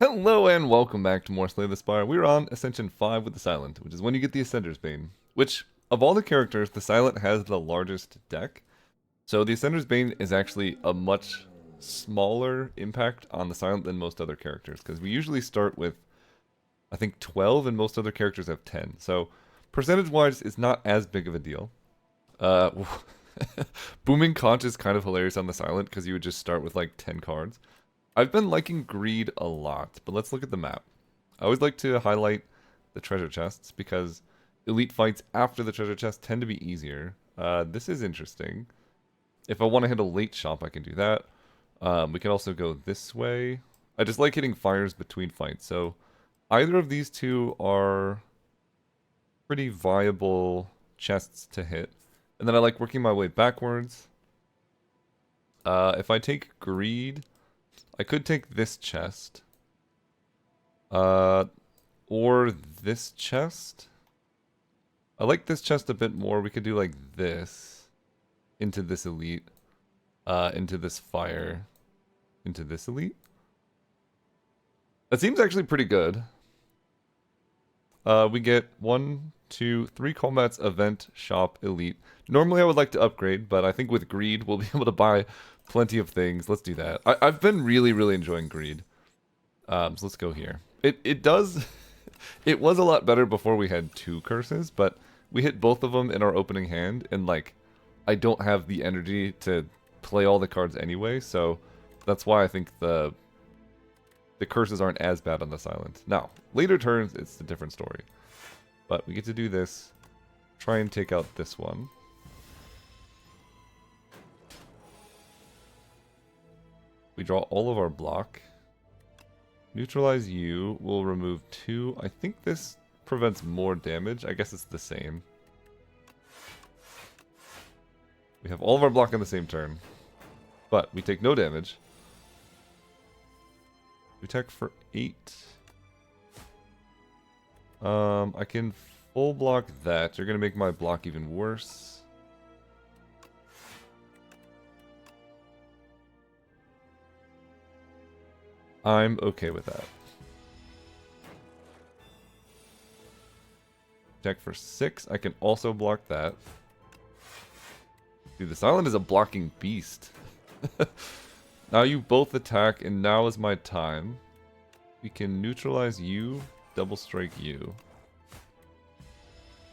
Hello and welcome back to more Slay the Spire. We're on Ascension 5 with the Silent, which is when you get the Ascender's Bane. Which, of all the characters, the Silent has the largest deck. So the Ascender's Bane is actually a much smaller impact on the Silent than most other characters. Because we usually start with, I think, 12 and most other characters have 10. So percentage-wise, it's not as big of a deal. Uh, Booming Conch is kind of hilarious on the Silent because you would just start with like 10 cards. I've been liking Greed a lot, but let's look at the map. I always like to highlight the treasure chests because elite fights after the treasure chest tend to be easier. This is interesting. If I want to hit a late shop, I can do that. We can also go this way. I just like hitting fires between fights, so either of these two are pretty viable chests to hit. And then I like working my way backwards. If I take Greed, I could take this chest. Or this chest. I like this chest a bit more. We could do like this. Into this elite. Into this fire. Into this elite. That seems actually pretty good. We get 1, 2, 3 combats, event, shop, elite. Normally I would like to upgrade, but I think with Greed we'll be able to buy plenty of things. Let's do that. I've been really enjoying Greed. So let's go here. It does... It was a lot better before we had 2 curses, but we hit both of them in our opening hand, and like, I don't have the energy to play all the cards anyway, so that's why I think the curses aren't as bad on the Silent. Now, later turns, it's a different story. But we get to do this. Try and take out this one. We draw all of our block. Neutralize you. We'll remove 2. I think this prevents more damage. I guess it's the same. We have all of our block on the same turn. But we take no damage. We attack for 8. I can full block that. You're going to make my block even worse. I'm okay with that. Attack for 6. I can also block that. Dude, the Silent is a blocking beast. Now you both attack, and now is my time. We can neutralize you, double strike you.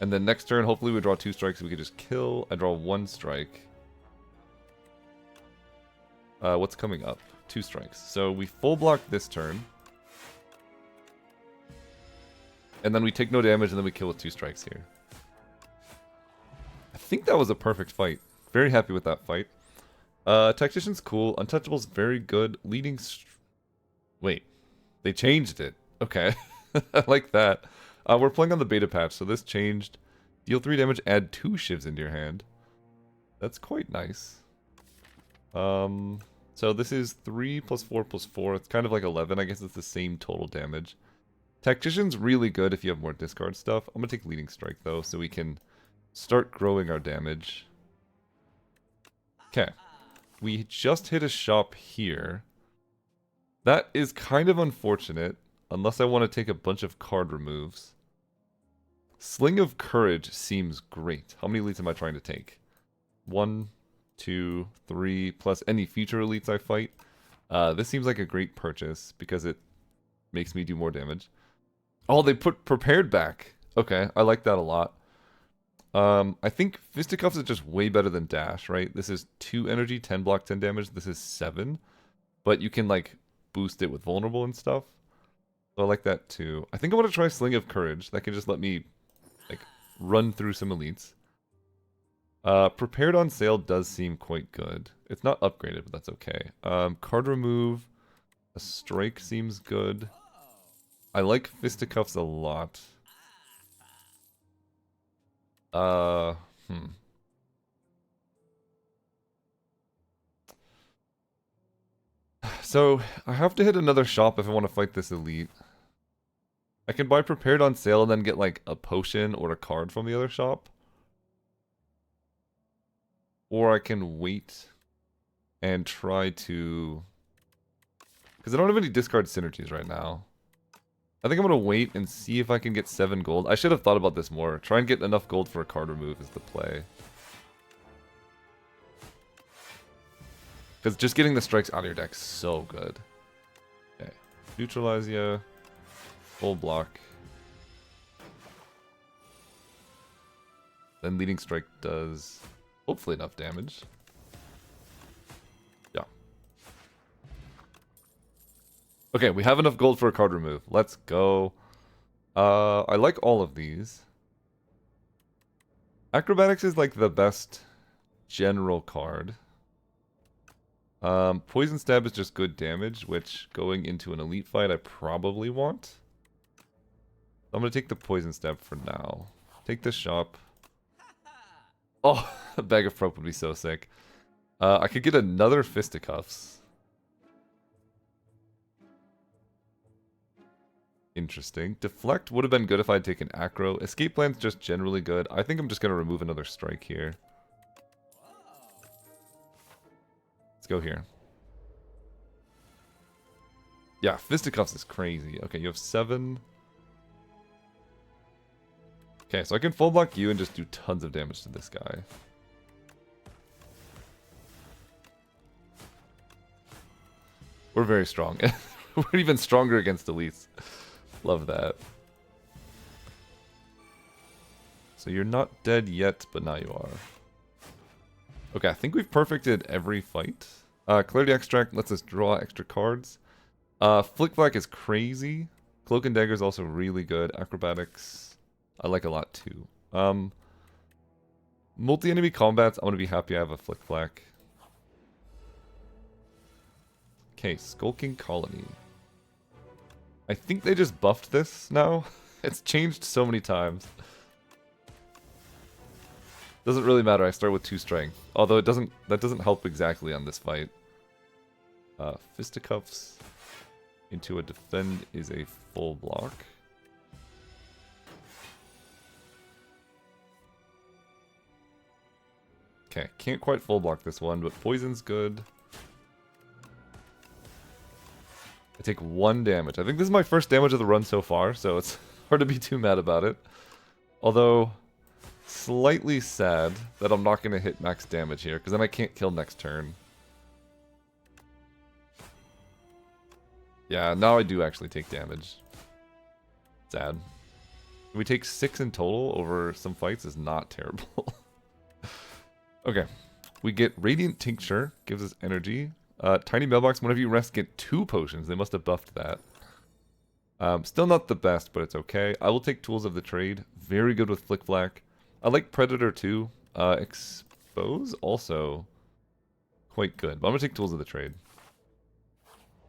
And then next turn, hopefully we draw 2 strikes, we can just kill. I draw 1 strike. What's coming up? 2 strikes. So we full block this turn. And then we take no damage, and then we kill with 2 strikes here. I think that was a perfect fight. Very happy with that fight. Tactician's cool. Untouchable's very good. Leading... Wait. They changed it. Okay. I like that. We're playing on the beta patch, so this changed. Deal 3 damage, add 2 shivs into your hand. That's quite nice. So this is 3 plus 4 plus 4. It's kind of like 11. I guess it's the same total damage. Tactician's really good if you have more discard stuff. I'm going to take Leading Strike, though, so we can start growing our damage. Okay. We just hit a shop here. That is kind of unfortunate, unless I want to take a bunch of card removes. Sling of Courage seems great. How many elites am I trying to take? 1, 2, 3, plus any future elites I fight. This seems like a great purchase because it makes me do more damage. Oh, they put Prepared back. Okay, I like that a lot. I think Fisticuffs is just way better than Dash, right? This is 2 energy, 10 block, 10 damage. This is 7. But you can, like, boost it with Vulnerable and stuff. So I like that, too. I think I want to try Sling of Courage. That can just let me, like, run through some elites. Prepared on Sale does seem quite good. It's not upgraded, but that's okay. Card remove. A Strike seems good. I like Fisticuffs a lot. So, I have to hit another shop if I want to fight this elite. I can buy Prepared on Sale and then get, like, a potion or a card from the other shop. Or I can wait and try to... Because I don't have any discard synergies right now. I think I'm going to wait and see if I can get 7 gold. I should have thought about this more. Try and get enough gold for a card remove is the play. Because just getting the strikes out of your deck is so good. Okay. Neutralize ya. Full block. Then leading strike does hopefully enough damage. Yeah. Okay, we have enough gold for a card remove. Let's go. I like all of these. Acrobatics is like the best general card. Poison Stab is just good damage, which going into an elite fight I probably want. I'm going to take the Poison Stab for now. Take the shop. Oh, a bag of Prope would be so sick. I could get another Fisticuffs. Interesting. Deflect would have been good if I'd taken Acro. Escape Plan's just generally good. I think I'm just going to remove another strike here. Let's go here. Yeah, Fisticuffs is crazy. Okay, you have 7. Okay, so I can full block you and just do tons of damage to this guy. We're very strong. We're even stronger against elites. Love that. So you're not dead yet, but now you are. Okay, I think we've perfected every fight. Clarity Extract lets us draw extra cards. Flick Flack is crazy. Cloak and Dagger is also really good. Acrobatics I like a lot too. Multi-enemy combats, I'm going to be happy I have a Flick Flack. Okay, Skulking Colony. I think they just buffed this now. It's changed so many times. Doesn't really matter, I start with 2 strength. Although that doesn't help exactly on this fight. Fisticuffs into a defend is a full block. Okay, can't quite full block this one, but poison's good. I take 1 damage. I think this is my first damage of the run so far, so it's hard to be too mad about it. Although, slightly sad that I'm not going to hit max damage here, because then I can't kill next turn. Yeah, now I do actually take damage. Sad. We take 6 in total over some fights is not terrible. Okay, we get Radiant Tincture, gives us energy. Tiny Mailbox, whenever you rest, get 2 potions. They must have buffed that. Still not the best, but it's okay. I will take Tools of the Trade. Very good with Flick Flack. I like Predator too. Expose, also quite good. But I'm going to take Tools of the Trade.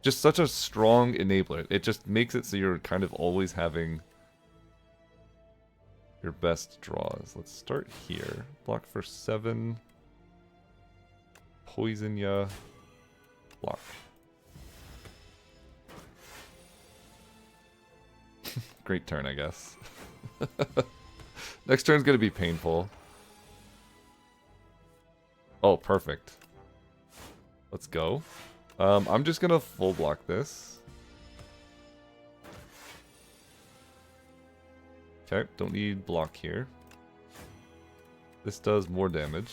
Just such a strong enabler. It just makes it so you're kind of always having your best draws. Let's start here. Block for 7. Poison ya. Block. Great turn, I guess. Next turn's gonna be painful. Oh, perfect. Let's go. I'm just gonna full block this. Okay, don't need block here. This does more damage.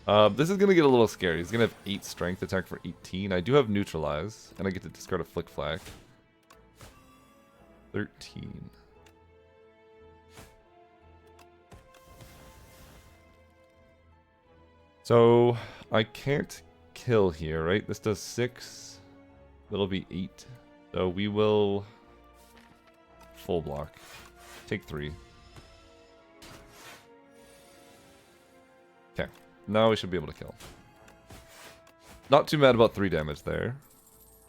This is going to get a little scary. He's going to have 8 strength, attack for 18. I do have neutralize, and I get to discard a Flick Flack. 13. So, I can't kill here, right? This does 6. That'll be 8. So we will full block. Take 3. Okay. Now we should be able to kill. Not too mad about 3 damage there.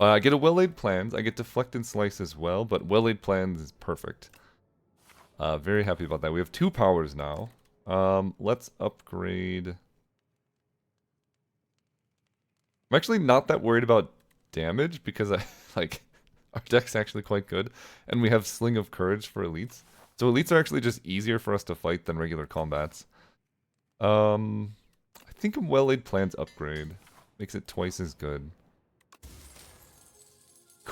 I get a Well-Laid Plans. I get Deflect and Slice as well, but Well-Laid Plans is perfect. Very happy about that. We have 2 powers now. Let's upgrade. I'm actually not that worried about damage because our deck's actually quite good. And we have Sling of Courage for elites. So elites are actually just easier for us to fight than regular combats. I think a Well-Laid Plans upgrade makes it twice as good.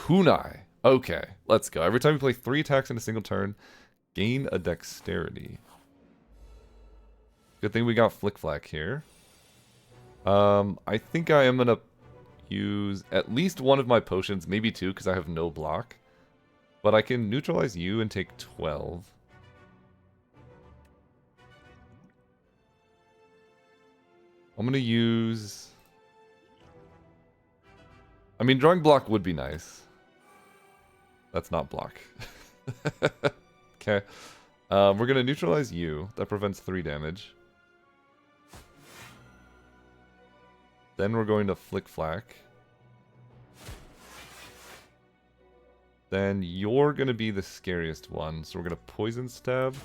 Kunai. Okay, let's go. Every time you play 3 attacks in a single turn, gain a dexterity. Good thing we got Flick Flack here. I think I am gonna use at least one of my potions, maybe 2, because I have no block. But I can neutralize you and take 12. I'm gonna use... I mean, drawing block would be nice. That's not block. Okay. We're gonna neutralize you. That prevents 3 damage. Then we're going to Flick Flack. Then you're gonna be the scariest one, so we're gonna Poison Stab.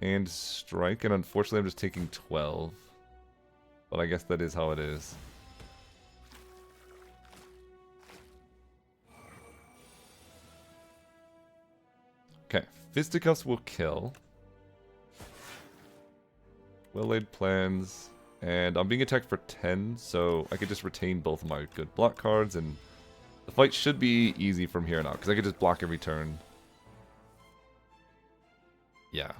And Strike, and unfortunately I'm just taking 12. But I guess that is how it is. Okay, Fisticuffs will kill. Well-laid plans. And I'm being attacked for 10, so I could just retain both of my good block cards, and the fight should be easy from here on out, because I could just block every turn. Yeah.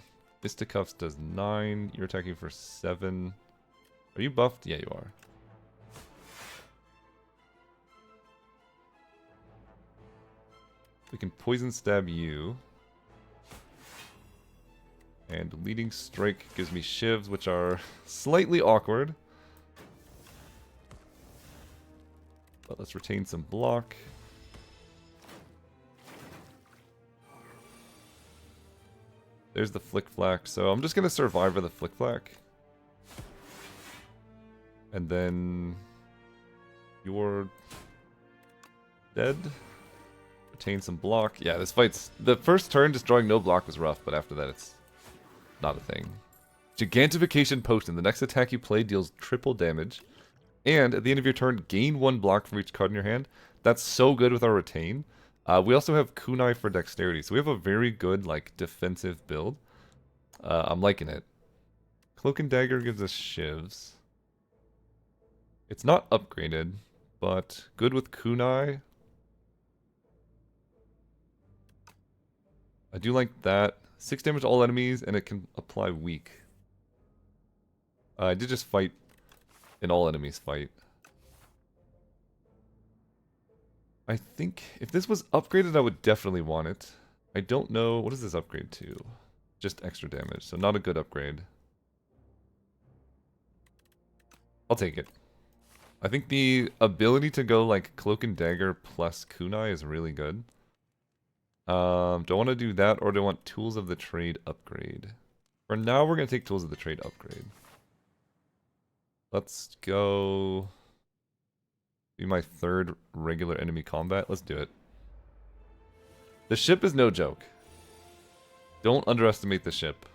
Fisticuffs does 9. You're attacking for 7. Are you buffed? Yeah, you are. We can Poison Stab you. And Leading Strike gives me shivs, which are slightly awkward. But let's retain some block. There's the Flick Flack, so I'm just going to survive with the Flick Flack. And then you're dead. Retain some block. Yeah, this fight's... The first turn, just drawing no block was rough, but after that it's not a thing. Gigantification Potion. The next attack you play deals triple damage. And at the end of your turn, gain 1 block from each card in your hand. That's so good with our retain. We also have Kunai for dexterity, so we have a very good like defensive build. I'm liking it. Cloak and Dagger gives us shivs. It's not upgraded, but good with Kunai. I do like that. 6 damage to all enemies, and it can apply weak. I did just fight an all enemies fight. I think if this was upgraded, I would definitely want it. I don't know. What does this upgrade to? Just extra damage, so not a good upgrade. I'll take it. I think the ability to go like Cloak and Dagger plus Kunai is really good. Do I want to do that, or do I want Tools of the Trade upgrade? For now, we're going to take Tools of the Trade upgrade. Let's go... Be my 3rd regular enemy combat. Let's do it. The ship is no joke. Don't underestimate the ship.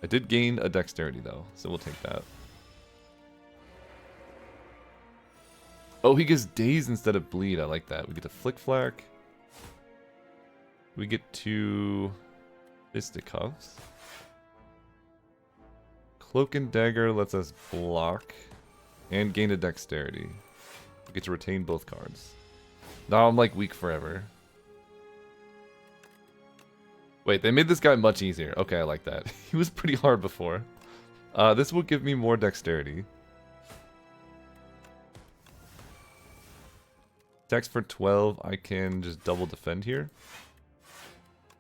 I did gain a dexterity though, so we'll take that. Oh, he gets daze instead of bleed. I like that. We get to Flick Flack. We get to Fisticuffs. Cloak and Dagger lets us block and gain a dexterity. We get to retain both cards. Now I'm like weak forever. Wait, they made this guy much easier. Okay, I like that. He was pretty hard before. This will give me more dexterity. Attacks for 12. I can just double defend here.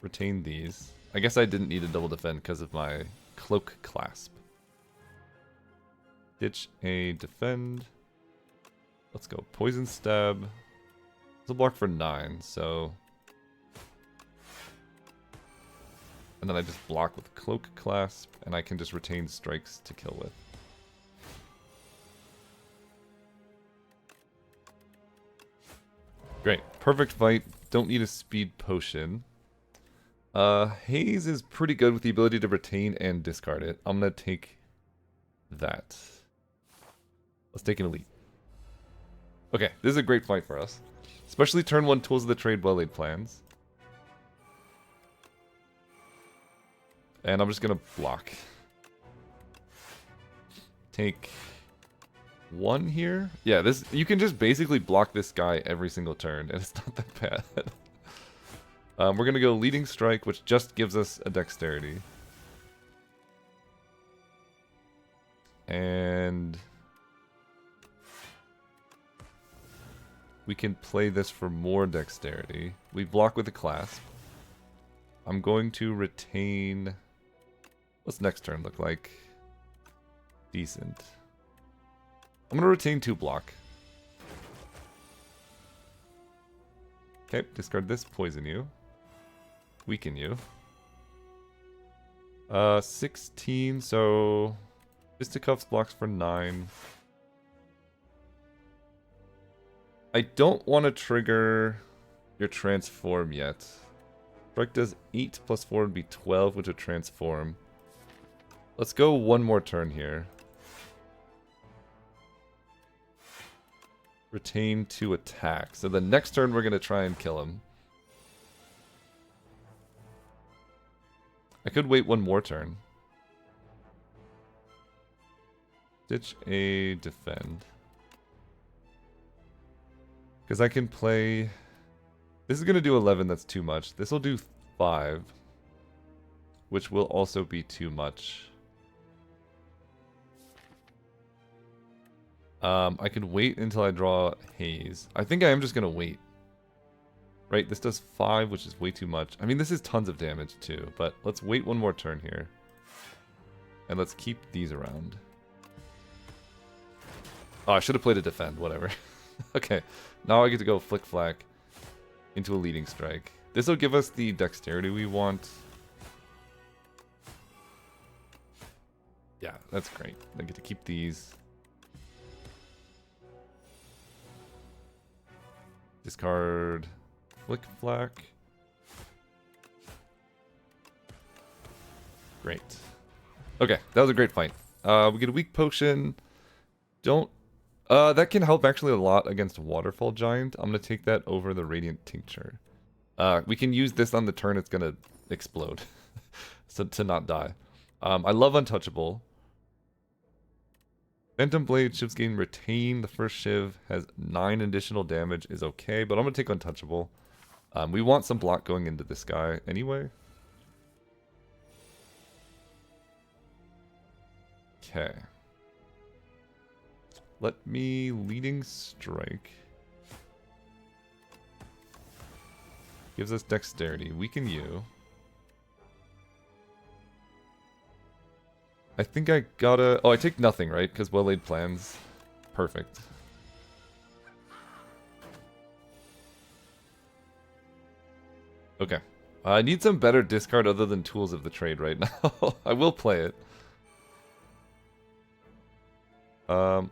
Retain these. I guess I didn't need to double defend because of my Cloak Clasp. Ditch a defend. Let's go. Poison Stab. It's a block for 9, so... And then I just block with Cloak Clasp, and I can just retain strikes to kill with. Great. Perfect fight. Don't need a speed potion. Haze is pretty good with the ability to retain and discard it. I'm going to take that. Let's take an elite. Okay, this is a great fight for us. Especially turn 1 Tools of the Trade well-laid plans. And I'm just going to block. take 1 here. Yeah, this you can just basically block this guy every single turn, and it's not that bad. We're gonna go leading strike, which just gives us a dexterity. And we can play this for more dexterity. We block with a clasp. I'm going to retain... What's next turn look like? Decent. I'm going to retain 2 block. Okay, discard this, poison you. Weaken you. 16, so... Fisticuffs blocks for 9. I don't want to trigger your transform yet. Strike does 8 plus 4 would be 12, which would transform. Let's go one more turn here. Retain 2 attack. So the next turn we're going to try and kill him. I could wait one more turn. Stitch a defend. Because I can play... This is going to do 11, that's too much. This will do 5. Which will also be too much. I could wait until I draw Haze. I think I am just going to wait. Right, this does 5, which is way too much. I mean, this is tons of damage too, but let's wait one more turn here. And let's keep these around. Oh, I should have played a defend, whatever. Okay, now I get to go flick flack into a leading strike. This will give us the dexterity we want. Yeah, that's great. I get to keep these. Discard flick flack. Great. Okay, that was a great fight. We get a weak potion. Don't... that can help actually a lot against Waterfall Giant. I'm going to take that over the Radiant Tincture. We can use this on the turn it's going to explode. So to not die. I love Untouchable. Phantom Blade, Shiv's gain retain. The first Shiv has 9 additional damage, is okay, but I'm going to take Untouchable. We want some block going into this guy anyway. Okay. Let me leading strike. Gives us dexterity. Weaken you. I think I gotta... Oh, I take nothing, right? Because well-laid plans. Perfect. Okay. I need some better discard other than Tools of the Trade right now. I will play it.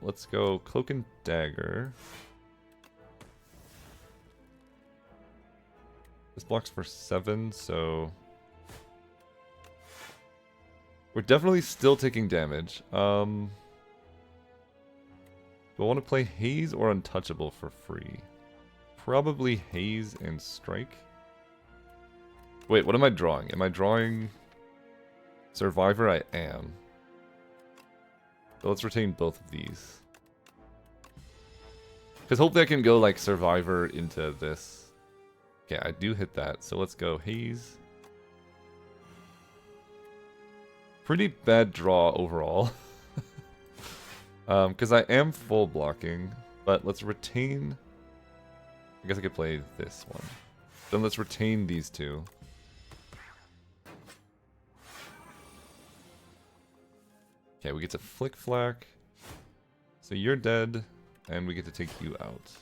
Let's go Cloak and Dagger. This blocks for 7, so... We're definitely still taking damage. Do I want to play Haze or Untouchable for free? Probably Haze and Strike. Wait, what am I drawing? Am I drawing Survivor? I am. So let's retain both of these. Because hopefully I can go like Survivor into this. Okay, I do hit that. So let's go Haze. Pretty bad draw overall. Because I am full blocking. But let's retain... I guess I could play this one. Then let's retain these two. Okay, we get to flick flack. So you're dead, and we get to take you out.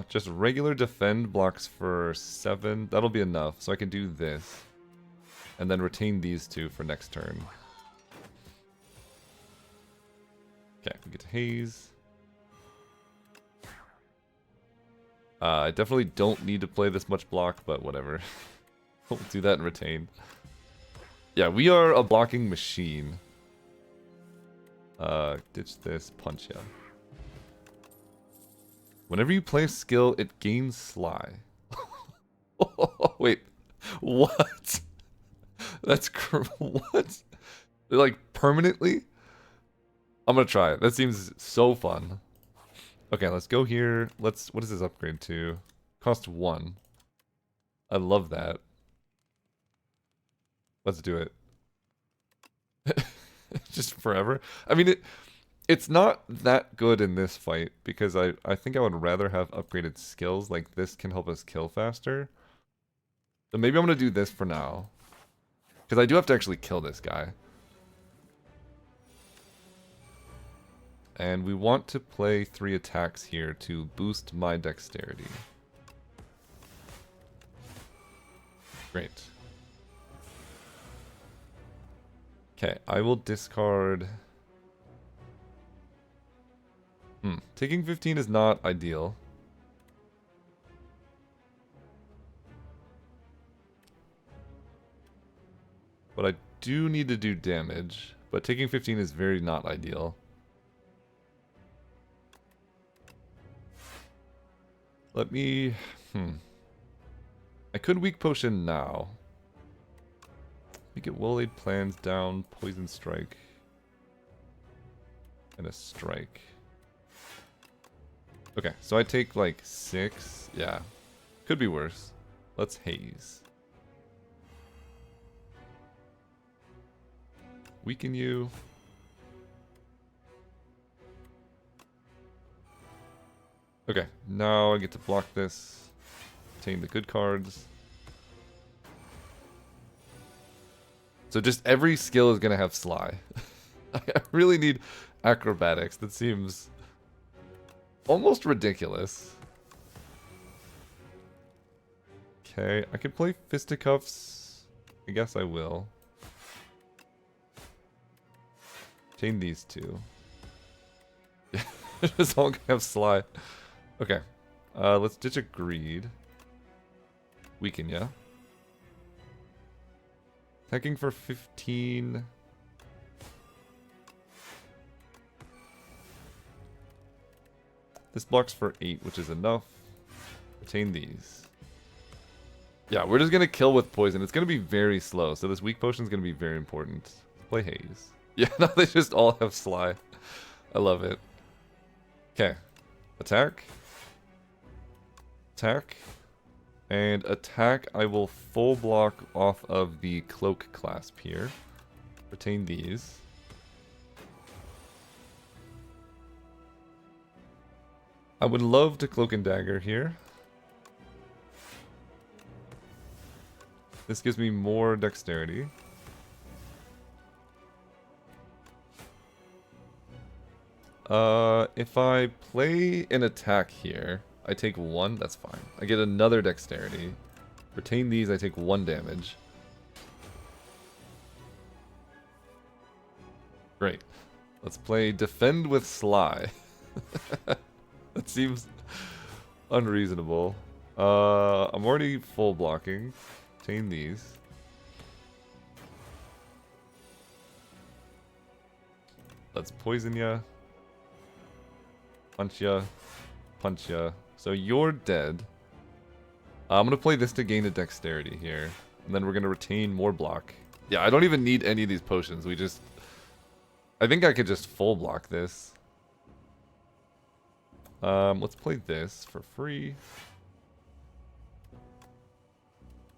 Just regular defend blocks for 7. That'll be enough, so I can do this. And then retain these two for next turn. Okay, we get to Haze. I definitely don't need to play this much block, but whatever. We'll do that and retain. Yeah, we are a blocking machine. Ditch this, punch ya. Whenever you play a skill, it gains Sly. Wait, What? What? Like, permanently? I'm gonna try it. That seems so fun. Okay, let's go here. What does this upgrade to? Cost 1. I love that. Let's do it. Just forever. I mean, it's not that good in this fight because I think I would rather have upgraded skills. Like this can help us kill faster. So maybe I'm gonna do this for now. Because I do have to actually kill this guy. And we want to play 3 attacks here to boost my dexterity. Great. Okay, I will discard... Taking 15 is not ideal. But I do need to do damage. But taking 15 is very not ideal. Let me... I could weak potion now. We get Woolade plans down, poison strike, and a strike. Okay, so I take like 6. Yeah, could be worse. Let's haze. Weaken you. Okay, now I get to block this. Obtain the good cards. So just every skill is going to have Sly. I really need acrobatics. That seems almost ridiculous. Okay, I could play fisticuffs. I guess I will. Chain these 2. It's all going to have Sly. Okay, let's ditch a greed. Weaken ya. Attacking for 15. This blocks for 8, which is enough. Retain these. Yeah, we're just going to kill with poison. It's going to be very slow, so this weak potion is going to be very important. Play haze. Yeah, now they just all have Sly. I love it. Okay. Attack. Attack. And attack, I will full block off of the cloak clasp here. Retain these. I would love to cloak and dagger here. This gives me more dexterity. If I play an attack here, I take 1, that's fine. I get another dexterity. Retain these, I take 1 damage. Great. Let's play Defend with Sly. That seems unreasonable. I'm already full blocking. Retain these. Let's poison ya. Punch ya. Punch ya. So you're dead. I'm going to play this to gain a dexterity here. And then we're going to retain more block. Yeah, I don't even need any of these potions. We just... I think I could just full block this. Let's play this for free.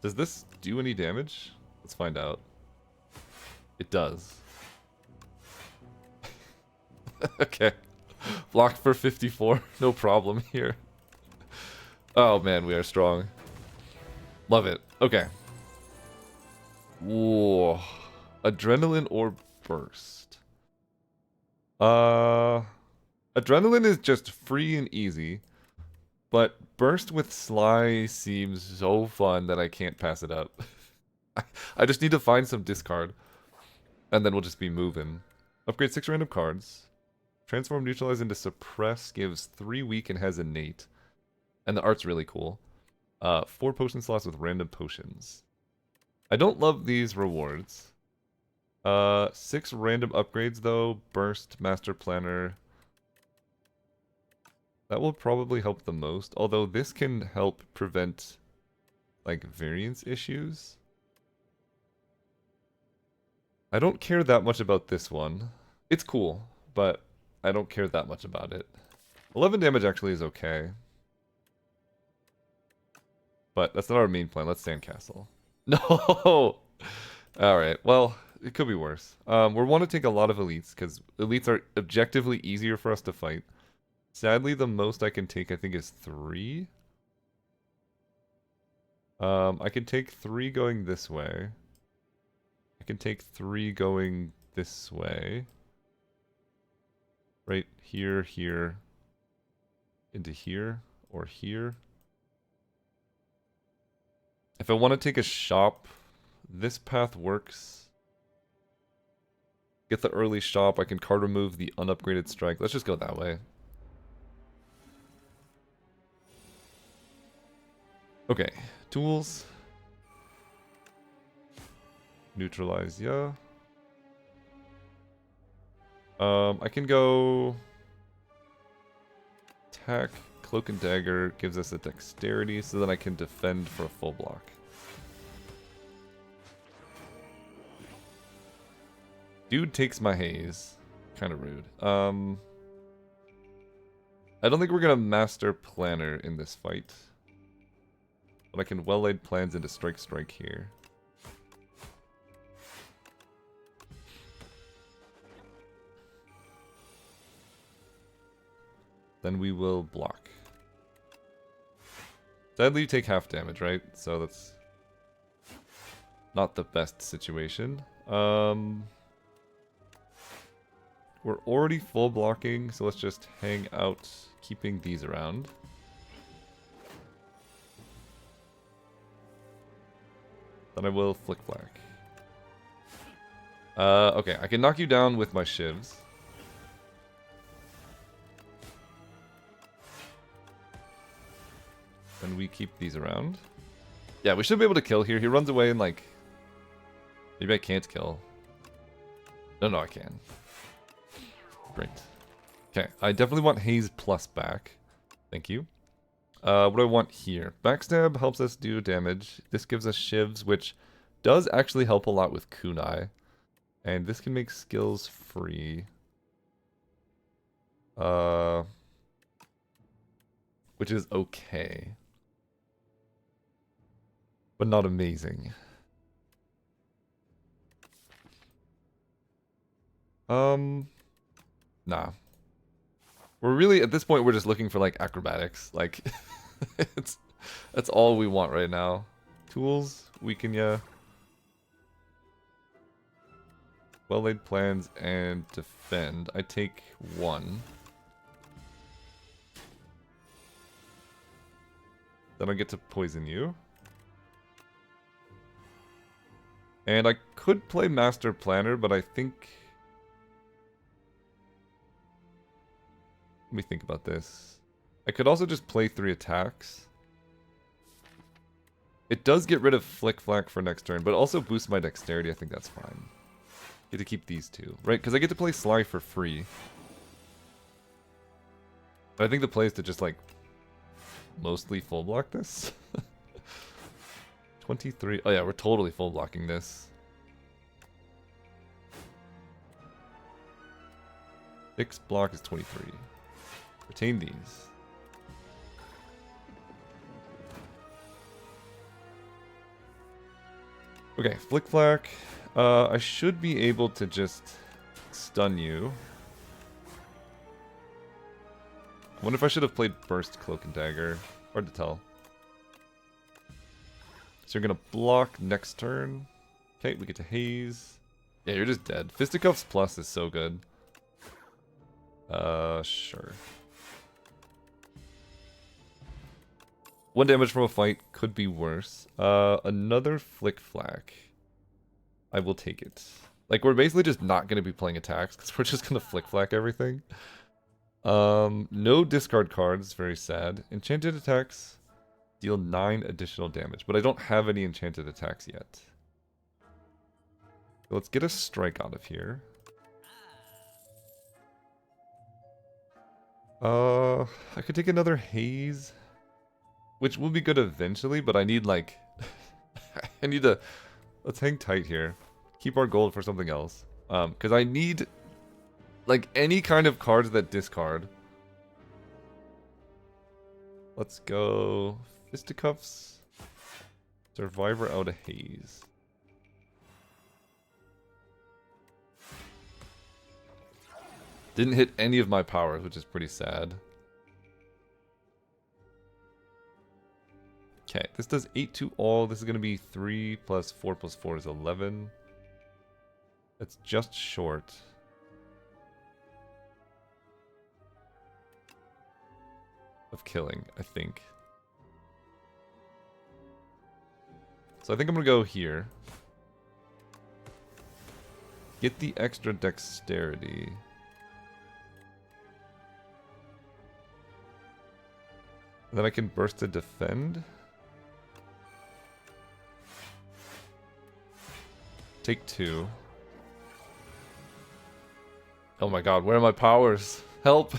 Does this do any damage? Let's find out. It does. Okay. Blocked for 54. No problem here. Oh man, we are strong. Love it. Okay. Whoa. Adrenaline or burst? Adrenaline is just free and easy. But burst with Sly seems so fun that I can't pass it up. I just need to find some discard. And then we'll just be moving. Upgrade 6 random cards. Transform, neutralize into suppress, gives 3 weak and has innate. And the art's really cool. 4 potion slots with random potions. I don't love these rewards. 6 random upgrades though. Burst, Master Planner. That will probably help the most. Although this can help prevent like variance issues. I don't care that much about this one. It's cool, but I don't care that much about it. 11 damage actually is okay. But that's not our main plan. Let's sandcastle. No! Alright, well, it could be worse. We want to take a lot of elites, because elites are objectively easier for us to fight. Sadly, the most I can take, I think, is 3. I can take 3 going this way. I can take 3 going this way. Right here, here, into here, or here. If I want to take a shop, this path works. Get the early shop, I can card remove the unupgraded strike. Let's just go that way. Okay, tools. Neutralize, yeah. I can go attack, cloak and dagger, gives us a dexterity, so then I can defend for a full block. Dude takes my haze. Kind of rude. I don't think we're gonna master planner in this fight. But I can well-laid plans into strike here. Then we will block. Sadly, you take half damage, right? So that's not the best situation. We're already full blocking, so let's just hang out, keeping these around. Then I will flick flack. Okay, I can knock you down with my shivs. And we keep these around. Yeah, we should be able to kill here. He runs away and like... Maybe I can't kill. No, I can. Great. Okay, I definitely want Haze plus back. Thank you. What do I want here? Backstab helps us do damage. This gives us shivs, which does actually help a lot with kunai. And this can make skills free. Which is okay. But not amazing. Nah. We're really, at this point, we're just looking for, like, acrobatics. Like, that's all we want right now. Tools, weaken ya. Well-laid plans and defend. I take 1. Then I get to poison you. And I could play Master Planner, but I think... Let me think about this. I could also just play 3 attacks. It does get rid of Flick Flack for next turn, but also boosts my dexterity. I think that's fine. Get to keep these 2, right? Because I get to play Sly for free. But I think the play is to just, like, mostly full block this. 23. Oh yeah, we're totally full blocking this. Fixed block is 23. Retain these. Okay, Flick Flack. I should be able to just stun you. I wonder if I should have played Burst, Cloak, and Dagger. Hard to tell. So you're gonna block next turn. Okay, we get to Haze. Yeah, you're just dead. Fisticuffs Plus is so good. Sure. 1 damage from a fight could be worse. Another Flick Flack. I will take it. Like, we're basically just not going to be playing attacks, because we're just going to Flick Flack everything. No discard cards, very sad. Enchanted attacks deal 9 additional damage, but I don't have any enchanted attacks yet. So let's get a strike out of here. I could take another Haze, which will be good eventually, but I need, like, I need to... Let's hang tight here. Keep our gold for something else. Because I need, like, any kind of cards that discard. Let's go Fisticuffs. Survivor out of Haze. Didn't hit any of my powers, which is pretty sad. Okay, this does 8 to all. This is going to be 3 plus 4 plus 4 is 11. That's just short. Of killing, I think. So I think I'm going to go here. Get the extra dexterity. And then I can burst to defend. Take 2. Oh my god, where are my powers? Help!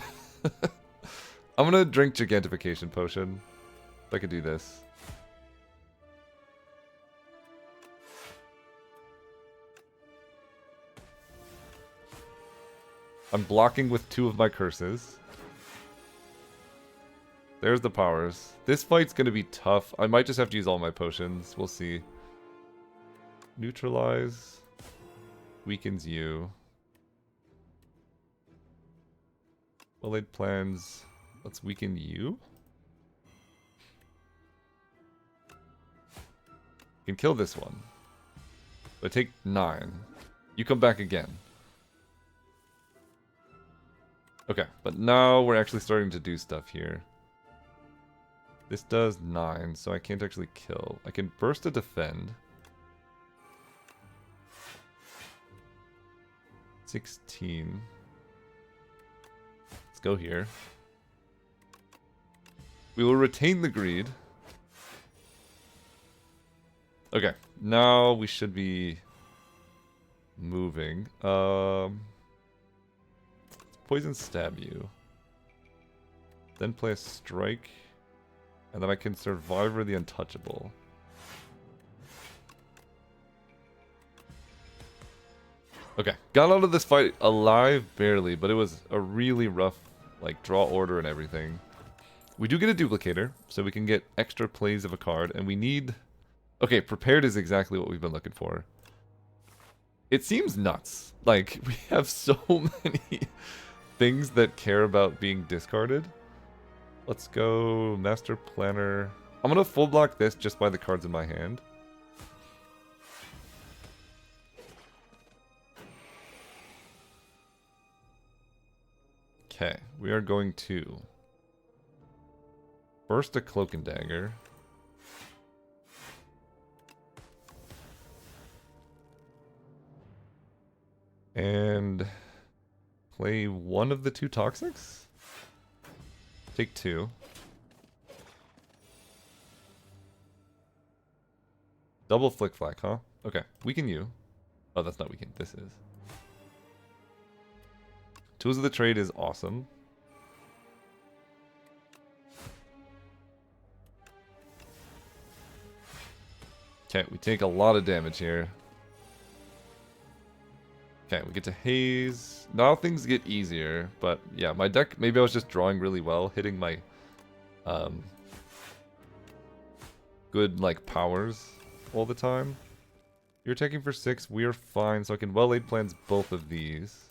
I'm gonna drink Gigantification Potion. If I could do this. I'm blocking with 2 of my curses. There's the powers. This fight's gonna be tough. I might just have to use all my potions. We'll see. Neutralize. Weakens you. Well-laid plans. Let's weaken you. You can kill this one. But take 9. You come back again. Okay, but now we're actually starting to do stuff here. This does 9, so I can't actually kill. I can burst to defend. 16. Let's go here. We will retain the greed. Okay, now we should be moving. Poison stab you. Then play a strike. And then I can Survivor the Untouchable. Okay, got out of this fight alive barely, but it was a really rough, like, draw order and everything. We do get a duplicator, so we can get extra plays of a card, and we need... Okay, prepared is exactly what we've been looking for. It seems nuts. Like, we have so many things that care about being discarded. Let's go Master Planner. I'm gonna full block this just by the cards in my hand. Okay, we are going to burst a Cloak and Dagger. And play one of the 2 Toxics? Take 2. Double Flick Flack, huh? Okay, weaken you. Oh, that's not weaken, this is. Tools of the Trade is awesome. Okay, we take a lot of damage here. Okay, we get to Haze. Now things get easier, but yeah, my deck, maybe I was just drawing really well, hitting my good, like, powers all the time. You're taking for 6, we're fine, so I can well-laid plans both of these.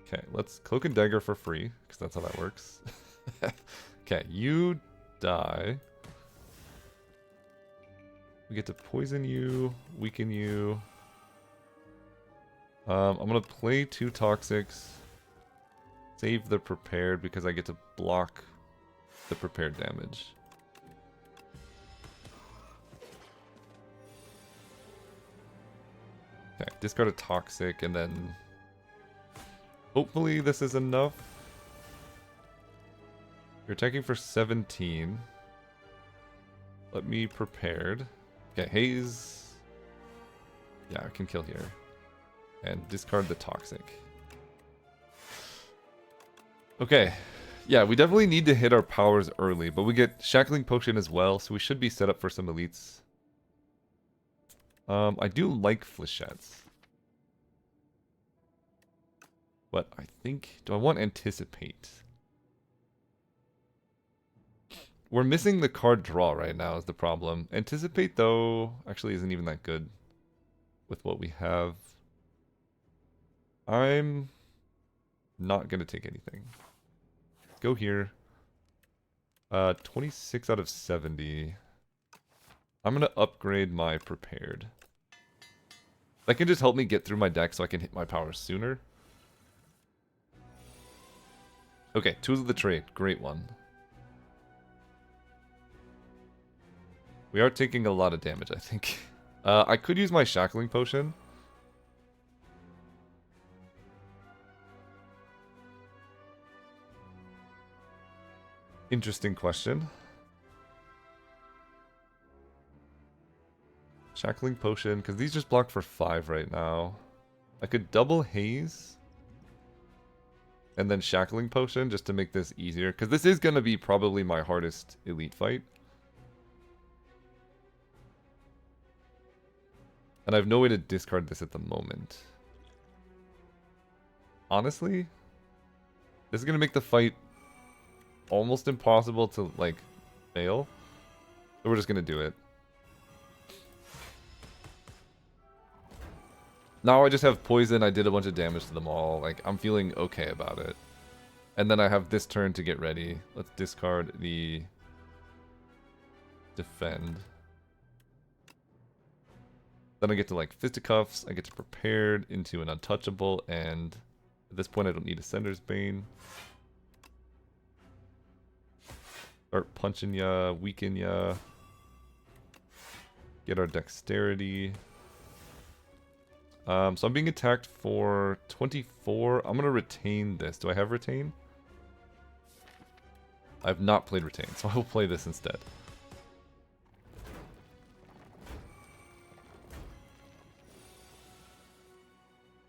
Okay, let's Cloak and Dagger for free, because that's how that works. Okay, you die. We get to poison you, weaken you. I'm gonna play 2 Toxics. Save the prepared because I get to block the prepared damage. Okay, discard a Toxic and then hopefully this is enough. You're attacking for 17. Let me prepared. Okay, Haze. Yeah, I can kill here. And discard the Toxic. Okay, Yeah, we definitely need to hit our powers early, but we get Shackling Potion as well, so we should be set up for some elites. I do like Flechettes. But I think... Do I want Anticipate? We're missing the card draw right now is the problem. Anticipate, though, actually isn't even that good with what we have. I'm not going to take anything. Go here. 26 out of 70. I'm going to upgrade my Prepared. That can just help me get through my deck so I can hit my powers sooner. Okay, Tools of the Trade. Great one. We are taking a lot of damage, I think. I could use my Shackling Potion. Interesting question. Shackling Potion, because these just block for 5 right now. I could double Haze. And then Shackling Potion, just to make this easier. Because this is going to be probably my hardest elite fight. And I have no way to discard this at the moment. Honestly, this is going to make the fight almost impossible to, like, fail. So we're just going to do it. Now I just have poison. I did a bunch of damage to them all. Like, I'm feeling okay about it. And then I have this turn to get ready. Let's discard the defend. Then I get to, like, Fisticuffs. I get to Prepared into an Untouchable. And at this point, I don't need Ascender's Bane. Start punching ya, weaken ya. Get our Dexterity. So I'm being attacked for 24. I'm going to retain this. Do I have retain? I have not played retain, so I will play this instead.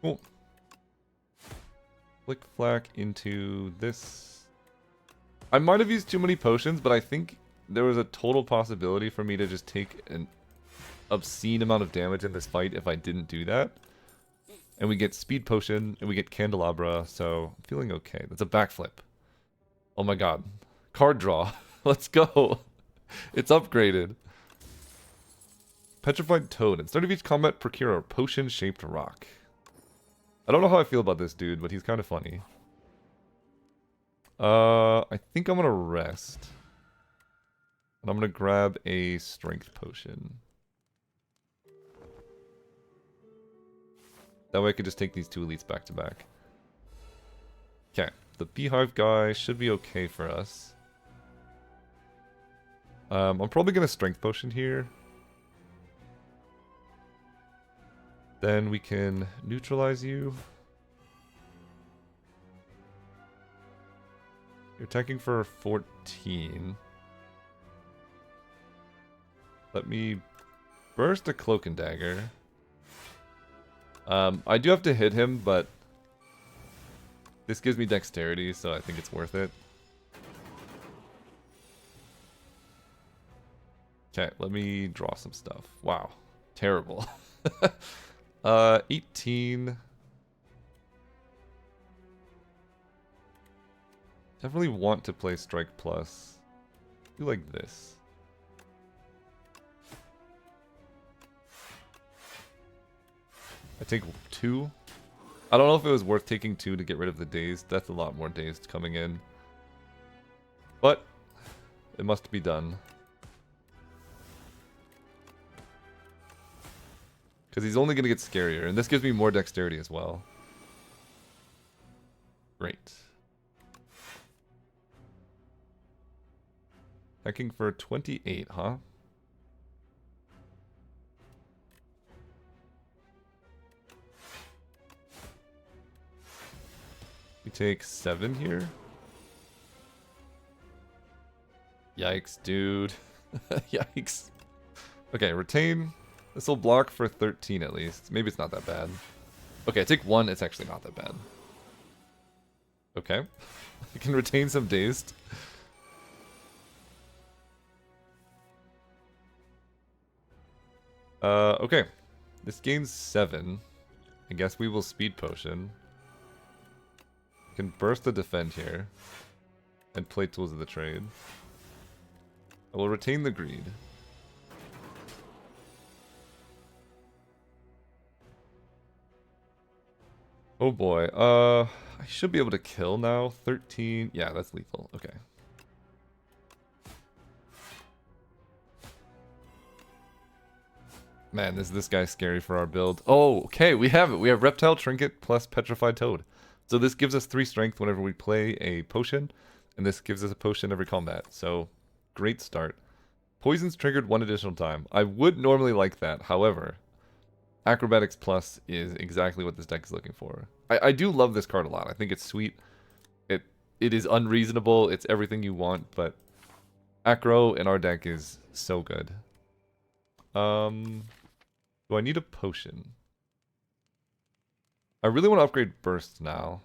Cool. Flick Flack into this. I might have used too many potions, but I think there was a total possibility for me to just take an obscene amount of damage in this fight if I didn't do that. And we get Speed Potion, and we get Candelabra, so I'm feeling okay. That's a backflip. Oh my god. Card draw. Let's go. It's upgraded. Petrified Toad. At the start of each combat, procure a potion-shaped rock. I don't know how I feel about this dude, but he's kind of funny. I think I'm going to rest. And I'm going to grab a Strength Potion. That way I could just take these two elites back to back. Okay, the Beehive guy should be okay for us. I'm probably going to Strength Potion here. Then we can neutralize you. You're attacking for 14. Let me burst a Cloak and Dagger. I do have to hit him, but this gives me dexterity, so I think it's worth it. Okay, let me draw some stuff. Wow, terrible. 18. Definitely want to play Strike Plus. Do like this. I take 2. I don't know if it was worth taking 2 to get rid of the daze. That's a lot more dazed coming in. But it must be done. Because he's only going to get scarier. And this gives me more dexterity as well. Great. Attacking for 28, huh? We take 7 here. Yikes, dude. Yikes. Okay, retain. This will block for 13 at least. Maybe it's not that bad. Okay, I take 1. It's actually not that bad. Okay. I can retain some dazed. Okay. This gains 7. I guess we will speed potion. Can burst the defend here. And play tools of the trade. I will retain the greed. Oh boy. I should be able to kill now. 13. Yeah, that's lethal. Okay. Man, is this guy scary for our build. Oh, okay, we have it. We have Reptile Trinket plus Petrified Toad. So this gives us 3 strength whenever we play a potion, and this gives us a potion every combat. So, great start. Poison's triggered 1 additional time. I would normally like that. However, Acrobatics Plus is exactly what this deck is looking for. I do love this card a lot. I think it's sweet. It is unreasonable. It's everything you want, but Acro in our deck is so good. Do I need a potion? I really want to upgrade Burst now.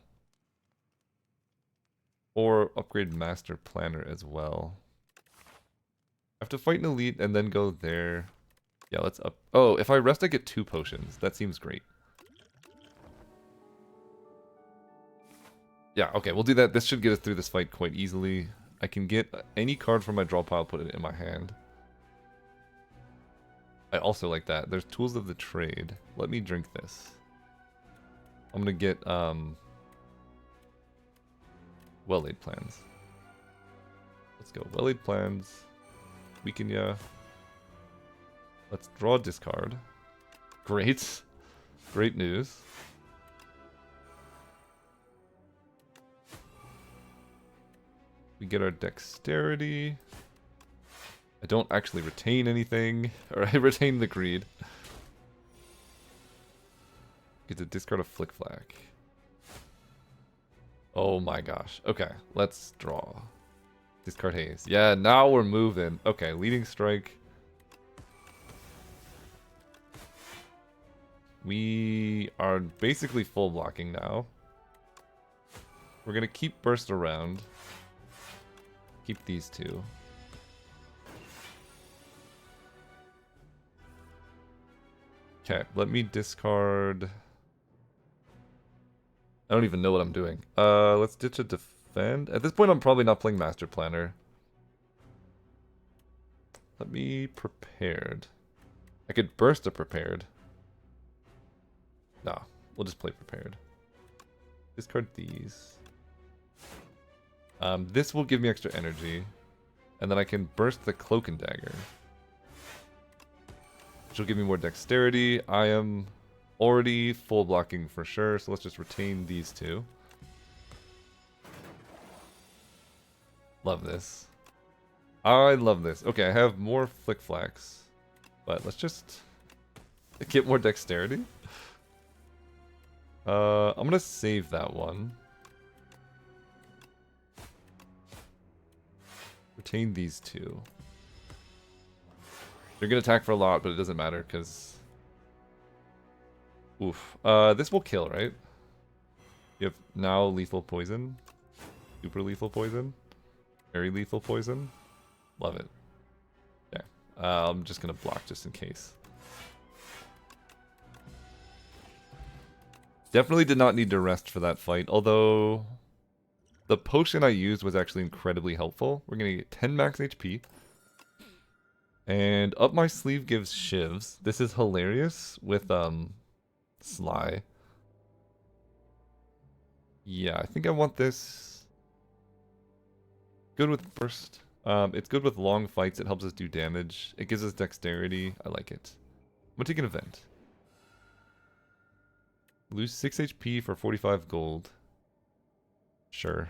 Or upgrade Master Planner as well. I have to fight an elite and then go there. Yeah, let's up. Oh, if I rest, I get 2 potions. That seems great. Yeah, okay, we'll do that. This should get us through this fight quite easily. I can get any card from my draw pile, put it in my hand. I also like that. There's tools of the trade. Let me drink this. I'm gonna get well-laid plans. Let's go. Well-laid plans. Weaken ya. Let's draw a discard. Great. Great news. We get our dexterity. I don't actually retain anything. Or I retain the greed. Get to discard a Flick Flack. Oh my gosh. Okay, let's draw. Discard Haze. Yeah, now we're moving. Okay, leading strike. We are basically full blocking now. We're gonna keep burst around. Keep these 2. Okay, let me discard. I don't even know what I'm doing. Let's ditch a defend. At this point, I'm probably not playing Master Planner. Let me prepared. I could burst a prepared. Nah, we'll just play prepared. Discard these. This will give me extra energy. And then I can burst the Cloak and Dagger. Which will give me more dexterity. I am already full blocking for sure, so let's just retain these 2. Love this. I love this. Okay, I have more Flick Flacks. But let's just get more dexterity. I'm gonna save that one. Retain these 2. They're gonna attack for a lot, but it doesn't matter because. Oof. This will kill, right? You have now lethal poison, super lethal poison, very lethal poison. Love it. Yeah. I'm just gonna block just in case. Definitely did not need to rest for that fight, although the potion I used was actually incredibly helpful. We're gonna get 10 max HP. And up my sleeve gives shivs. This is hilarious with Sly. Yeah, I think I want this. Good with burst. It's good with long fights. It helps us do damage. It gives us dexterity. I like it. I'm gonna take an event. Lose 6 HP for 45 gold. Sure.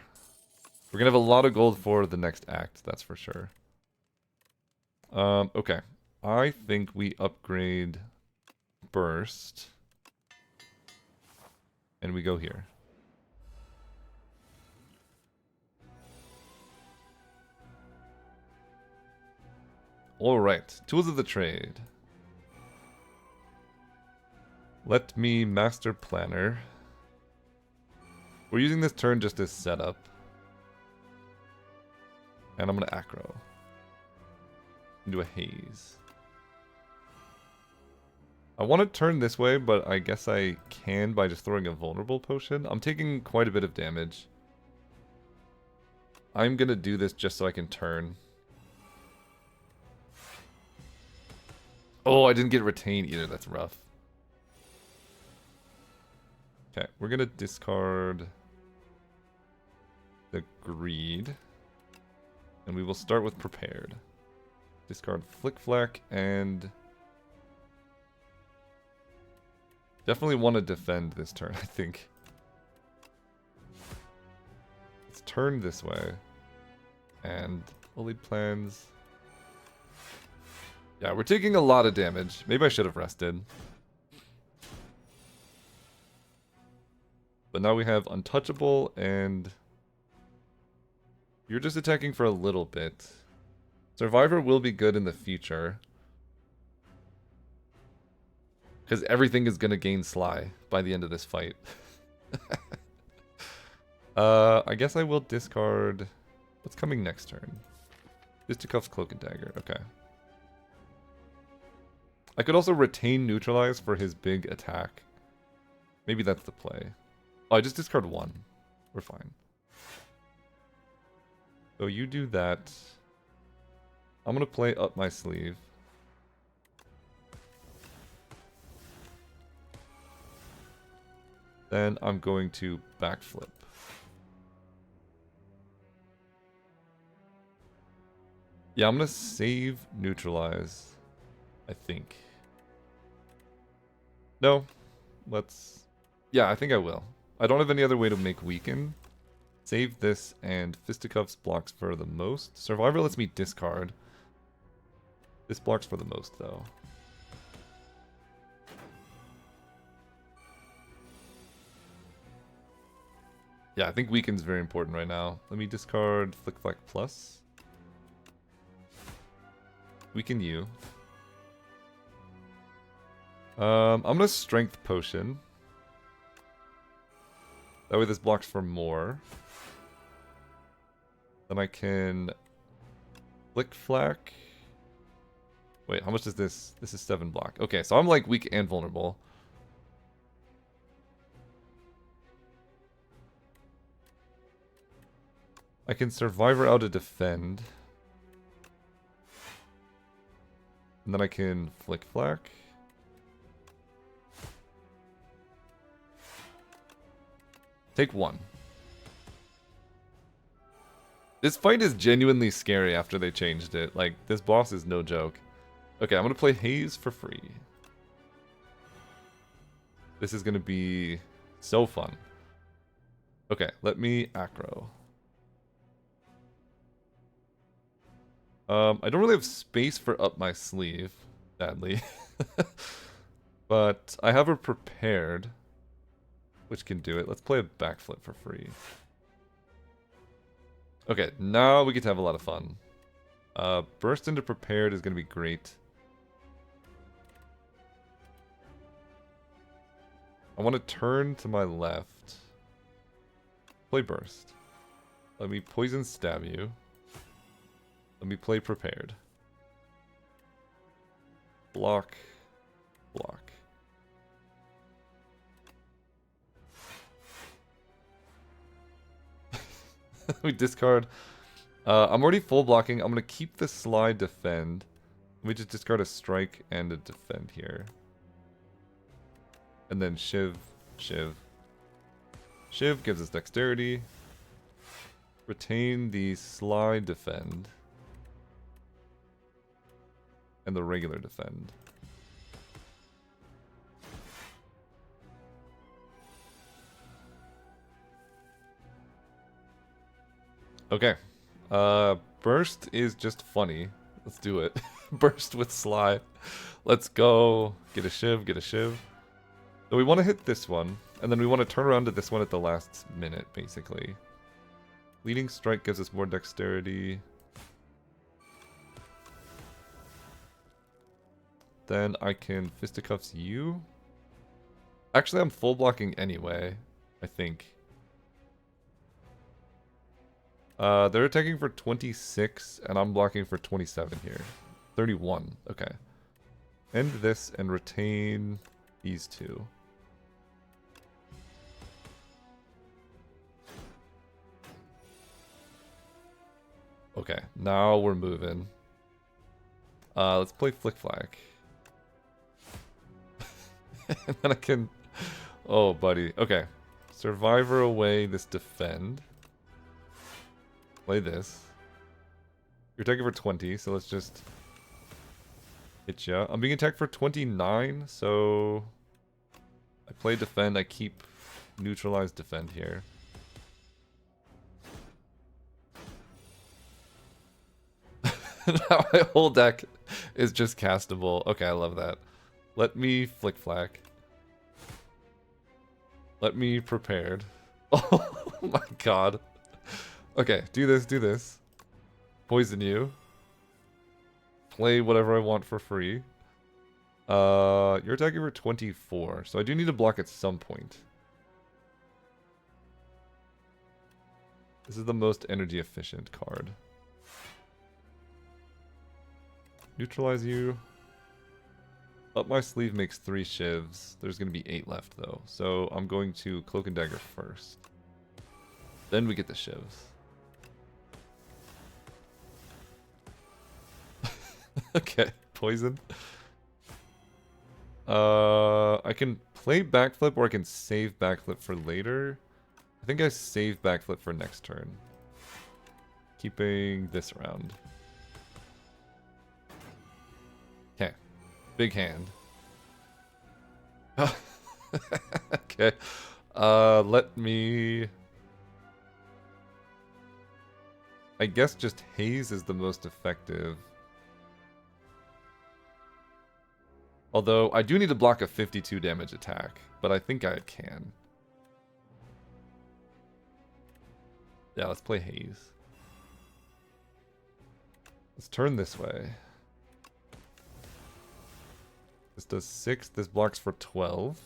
We're gonna have a lot of gold for the next act, that's for sure. Okay. I think we upgrade burst. And we go here. Alright, tools of the trade. Let me master planner. We're using this turn just as setup. And I'm going to aggro. Into a haze. I want to turn this way, but I guess I can by just throwing a vulnerable potion. I'm taking quite a bit of damage. I'm going to do this just so I can turn. Oh, I didn't get retained either. That's rough. Okay, we're going to discard the greed. And we will start with prepared. Discard Flick Flack and... Definitely want to defend this turn, I think. Let's turn this way. And lead plans. Yeah, we're taking a lot of damage. Maybe I should have rested. But now we have Untouchable and... You're just attacking for a little bit. Survivor will be good in the future. Because everything is going to gain Sly by the end of this fight. I guess I will discard... What's coming next turn? Fisticuff's Cloak and Dagger. Okay. I could also retain Neutralize for his big attack. Maybe that's the play. Oh, I just discard one. We're fine. So you do that. I'm going to play Up My Sleeve. Then I'm going to backflip. Yeah, I'm going to save Neutralize, I think. No, let's... Yeah, I think I will. I don't have any other way to make Weaken. Save this, and Fisticuffs blocks for the most. Survivor lets me discard. This blocks for the most, though. Yeah, I think Weaken's very important right now. Let me discard Flick Flack Plus. Weaken you. I'm gonna Strength Potion. That way this blocks for more. Then I can Flick Flack. Wait, how much is this? This is 7 block. Okay, so I'm like weak and vulnerable. I can Survivor out a defend. And then I can Flick Flack. Take 1. This fight is genuinely scary after they changed it. Like, this boss is no joke. Okay, I'm going to play Haze for free. This is going to be so fun. Okay, let me aggro. I don't really have space for Up My Sleeve, sadly. But I have her prepared, which can do it. Let's play a backflip for free. Okay, now we get to have a lot of fun. Burst into prepared is going to be great. I want to turn to my left. Play burst. Let me poison stab you. Let me play prepared. Block. Block. We discard. I'm already full blocking. I'm going to keep the slide defend. Let me just discard a strike and a defend here. And then Shiv. Shiv. Shiv gives us dexterity. Retain the slide defend. And the regular defend. Okay. Burst is just funny. Let's do it. Burst with slide. Let's go. Get a shiv, get a shiv. So we want to hit this one, and then we want to turn around to this one at the last minute, basically. Leading strike gives us more dexterity. Then I can Fisticuffs you. Actually, I'm full blocking anyway, I think. They're attacking for 26, and I'm blocking for 27 here. 31, okay. End this and retain these two. Okay, now we're moving. Let's play Flick Flack. And then I can... Oh, buddy. Okay. Survivor away this defend. Play this. You're attacking for 20, so let's just... hit ya. I'm being attacked for 29, so... I play defend, I keep neutralize defend here. Now my whole deck is just castable. Okay, I love that. Let me Flick Flack. Let me prepared. Oh my god. Okay, do this, do this. Poison you. Play whatever I want for free. You're attacking for 24, so I do need to block at some point. This is the most energy efficient card. Neutralize you. Up my sleeve makes 3 shivs. There's going to be 8 left though. So I'm going to Cloak and Dagger first. Then we get the shivs. Okay, poison. I can play backflip or I can save backflip for later. I think I save backflip for next turn. Keeping this around. Okay. Big hand. Okay. Let me... I guess just haze is the most effective. Although, I do need to block a 52 damage attack, but I think I can. Yeah, let's play haze. Let's turn this way. This does 6, this blocks for 12.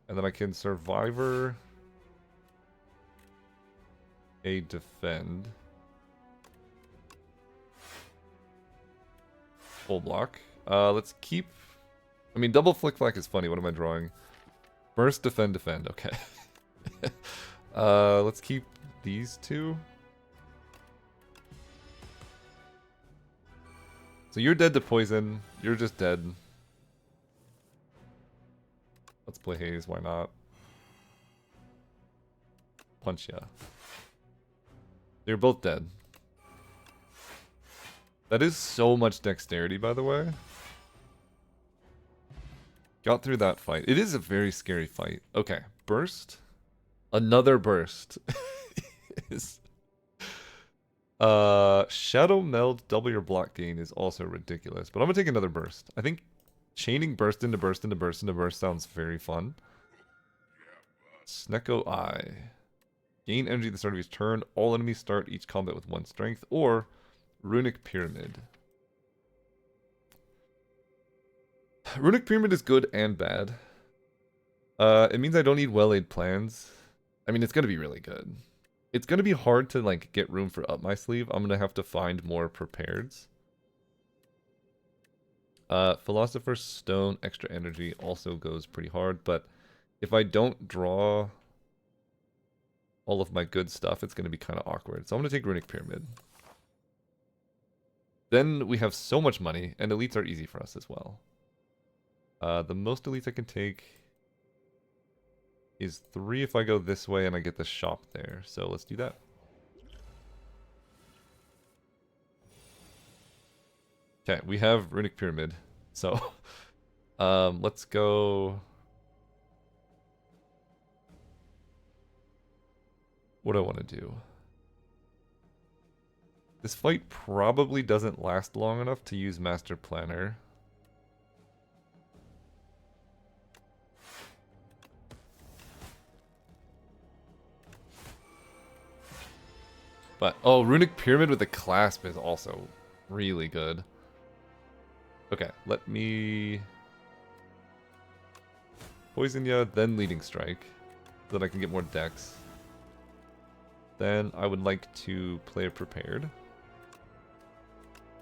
And then I can Survivor a defend. Full block. Let's keep... I mean, double Flick Flack is funny. What am I drawing? Burst, defend, defend. Okay. Let's keep these two. So you're dead to poison. You're just dead. Let's play haze. Why not? Punch ya. You're both dead. That is so much dexterity, by the way. Got through that fight. It is a very scary fight. Okay, burst. Another burst. is Shadow Meld, double your block gain is also ridiculous. But I'm gonna take another burst. I think chaining burst into burst into burst into burst sounds very fun. Snecko Eye. Gain energy at the start of each turn. All enemies start each combat with 1 strength. Or Runic Pyramid. Runic Pyramid is good and bad. It means I don't need well-laid plans. I mean, it's going to be really good. It's going to be hard to like get room for up my sleeve. I'm going to have to find more prepareds. Philosopher's Stone, extra energy also goes pretty hard. But if I don't draw all of my good stuff, it's going to be kind of awkward. So I'm going to take Runic Pyramid. Then we have so much money, and elites are easy for us as well. The most elites I can take is 3 if I go this way and I get the shop there. So let's do that. Okay, we have Runic Pyramid. So let's go... What do I want to do? This fight probably doesn't last long enough to use Master Planner. But, oh, Runic Pyramid with the clasp is also really good. Okay, let me poison ya, then Leading Strike, so that I can get more dex. Then I would like to play a prepared.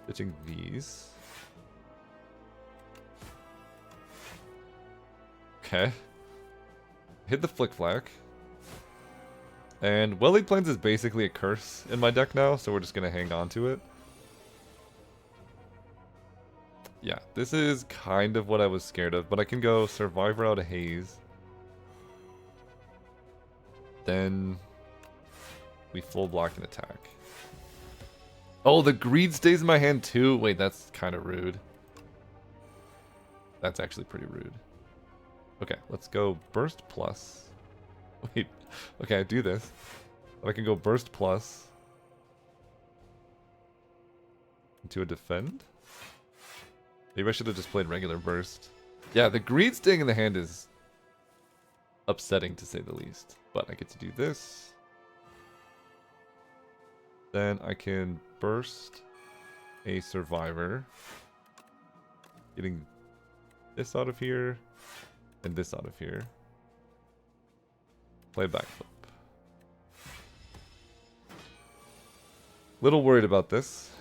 Switching these. Okay. Hit the Flick Flack. And Well-Laid Plans is basically a curse in my deck now, so we're just going to hang on to it. Yeah, this is kind of what I was scared of, but I can go Survivor out of Haze. Then we full block and attack. Oh, the Greed stays in my hand too? Wait, that's kind of rude. That's actually pretty rude. Okay, let's go Burst Plus. Wait, okay, I do this. But I can go Burst Plus into a Defend. Maybe I should have just played regular Burst. Yeah, the Greed staying in the hand is upsetting to say the least. But I get to do this. Then I can Burst a Survivor. Getting this out of here. And this out of here. Play backflip. Little worried about this.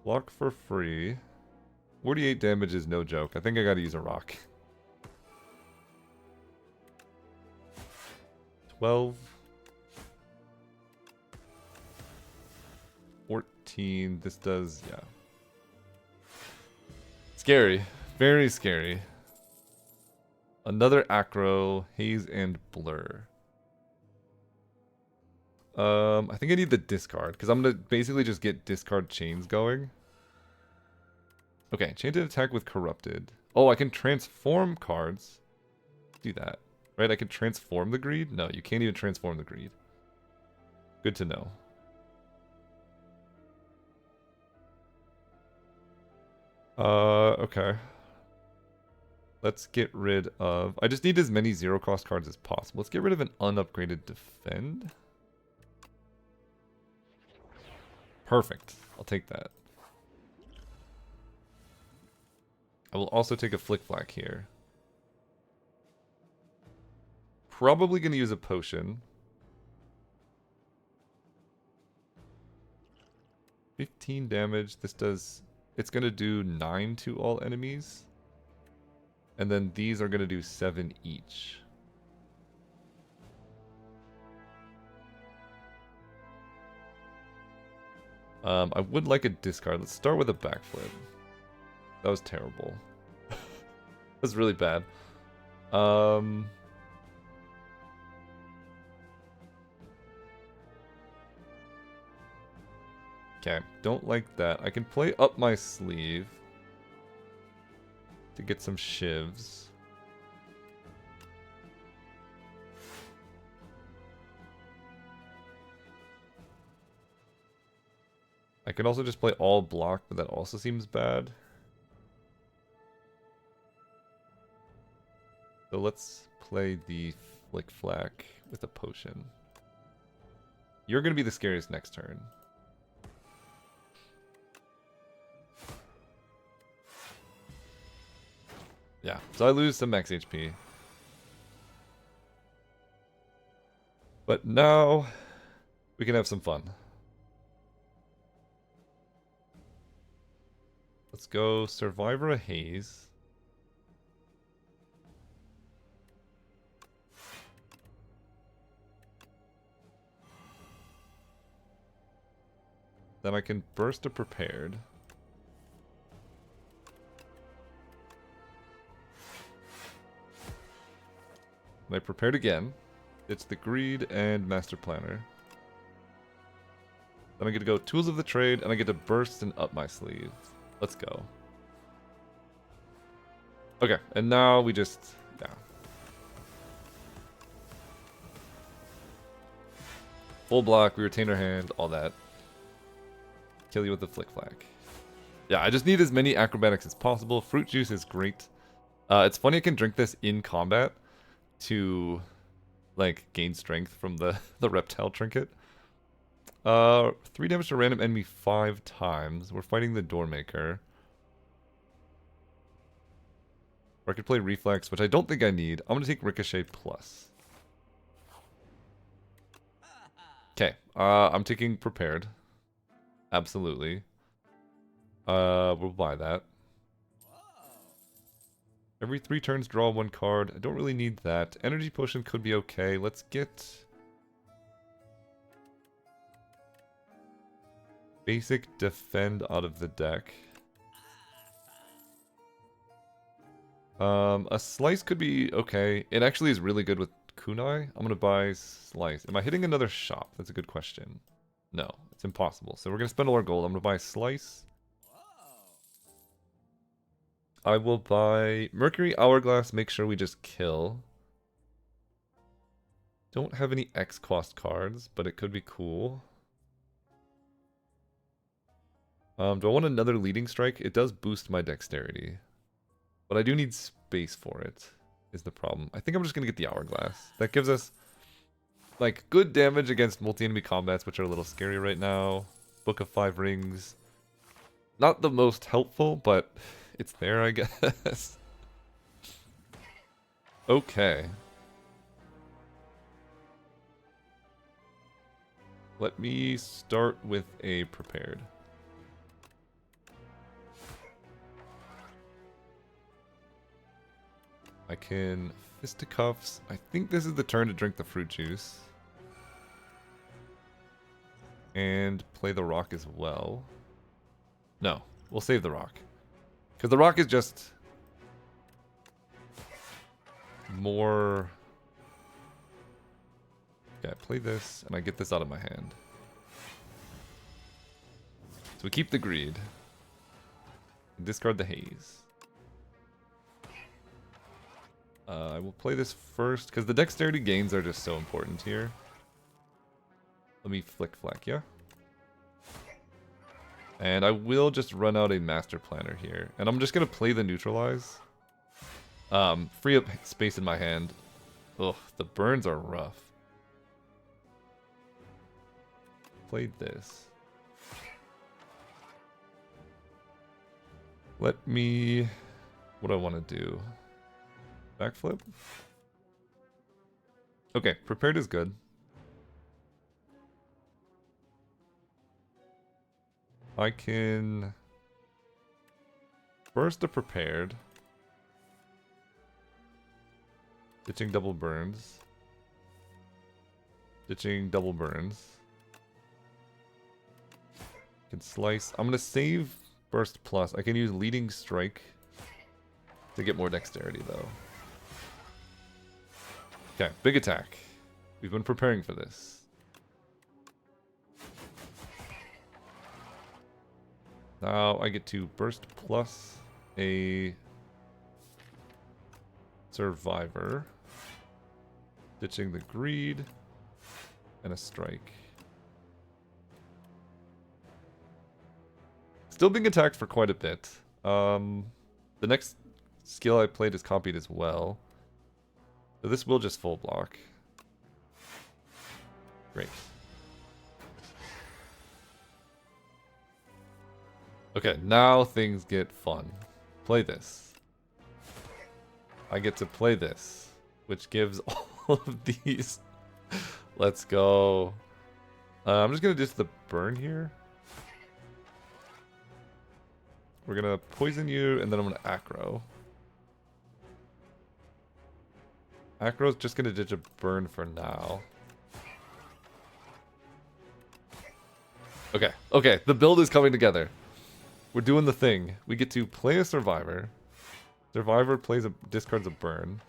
Block for free. 48 damage is no joke. I think I gotta use a rock. 12. 14. This does, yeah. Scary. Very scary. Another Acro, Haze, and Blur. I think I need the discard, because I'm going to basically just get discard chains going. Okay, chain to attack with Corrupted. Oh, I can transform cards. Do that. Right, I can transform the Greed? No, you can't even transform the Greed. Good to know. Okay. Let's get rid of... I just need as many zero-cost cards as possible. Let's get rid of an unupgraded Defend. Perfect. I'll take that. I will also take a Flick Flack here. Probably going to use a potion. 15 damage. This does... It's going to do 9 to all enemies. And then these are going to do 7 each. I would like a discard. Let's start with a backflip. That was terrible. That was really bad. Okay, don't like that. I can play up my sleeve to get some shivs. I can also just play all block, but that also seems bad. So let's play the Flick Flack with a potion. You're going to be the scariest next turn. Yeah, so I lose some max HP. But now we can have some fun. Let's go Survivor of Haze. Then I can Burst a Prepared. And I prepared again. It's the Greed and Master Planner. Then I get to go Tools of the Trade, and I get to Burst and up my sleeve. Let's go. Okay, and now we just... yeah. Full block, we retain our hand, all that. Kill you with the Flick Flack. Yeah, I just need as many acrobatics as possible. Fruit Juice is great. It's funny I can drink this in combat to, like, gain strength from the reptile trinket. 3 damage to random enemy 5 times. We're fighting the Doormaker. Or I could play Reflex, which I don't think I need. I'm going to take Ricochet Plus. I'm taking prepared. Absolutely. We'll buy that. Every 3 turns, draw 1 card. I don't really need that. Energy potion could be okay. Let's get basic defend out of the deck. A slice could be okay. It actually is really good with kunai. I'm gonna buy slice. Am I hitting another shop? That's a good question. No, it's impossible. So we're gonna spend all our gold. I'm gonna buy slice. I will buy Mercury Hourglass, make sure we just kill. Don't have any X cost cards, but it could be cool. Do I want another Leading Strike? It does boost my dexterity. But I do need space for it, is the problem. I think I'm just going to get the Hourglass. That gives us, like, good damage against multi-enemy combats, which are a little scary right now. Book of 5 Rings. Not the most helpful, but it's there, I guess. Okay. Let me start with a prepared. I can fisticuffs. I think this is the turn to drink the fruit juice. And play the rock as well. No, we'll save the rock. Because the rock is just more... Okay, I play this, and I get this out of my hand. So we keep the greed. And discard the haze. I will play this first, because the dexterity gains are just so important here. Let me flick flack, yeah? And I will just run out a master planner here. And I'm just going to play the neutralize. Free up space in my hand. Ugh, the burns are rough. Played this. Let me... What do I want to do? Backflip? Okay, prepared is good. I can burst a prepared. Ditching double burns. Ditching double burns. Can slice. I'm gonna save burst plus. I can use leading strike to get more dexterity though. Okay, big attack. We've been preparing for this. Now I get to burst plus a survivor. Ditching the greed and a strike. Still being attacked for quite a bit. The next skill I played is copied as well. So this will just full block. Great. Okay, now things get fun. Play this. I get to play this, which gives all of these. Let's go. I'm just going to ditch the burn here. We're going to poison you, and then I'm going to aggro. Acro's just going to ditch a burn for now. Okay, okay, the build is coming together. We're doing the thing. We get to play a survivor. Survivor discards a burn.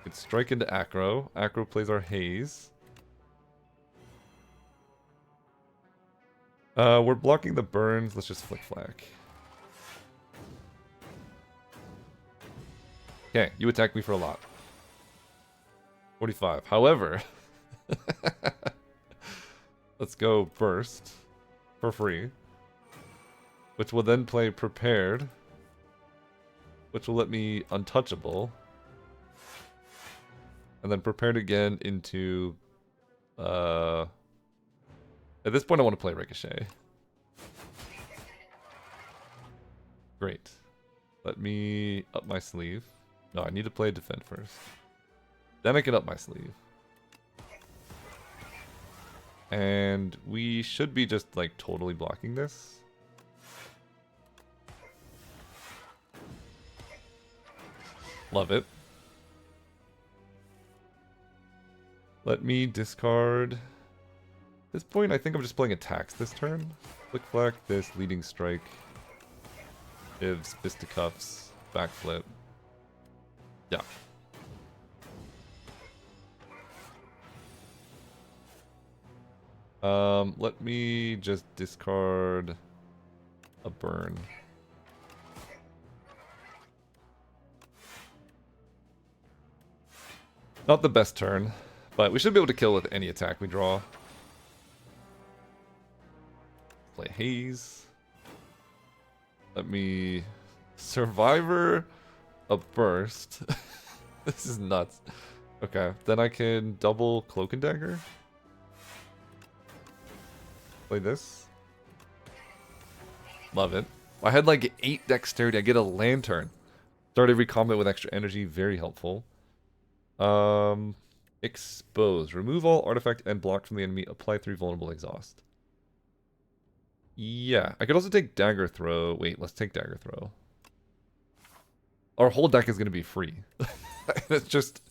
It's strike into Acro. Acro plays our haze. We're blocking the burns. Let's just flick flack. Okay, you attack me for a lot. 45. However, let's go burst for free, which will then play prepared, which will let me untouchable, and then prepared again into at this point I want to play ricochet. Great. Let me up my sleeve. No, I need to play defend first. Then I can up my sleeve. And we should be just like totally blocking this. Love it. Let me discard. At this point, I think I'm just playing attacks this turn. Flick Flack, this, Leading Strike. Gives Fisticuffs, Backflip. Yeah. Let me just discard a burn. Not the best turn, but we should be able to kill with any attack we draw. Play Haze. Let me Survivor a burst. This is nuts. Okay, then I can double Cloak and Dagger. Play this. Love it. I had like 8 dexterity. I get a lantern. Start every combat with extra energy. Very helpful. Expose. Remove all artifact and block from the enemy. Apply 3 vulnerable exhaust. Yeah. I could also take Dagger Throw. Wait, let's take Dagger Throw. Our whole deck is going to be free. It's just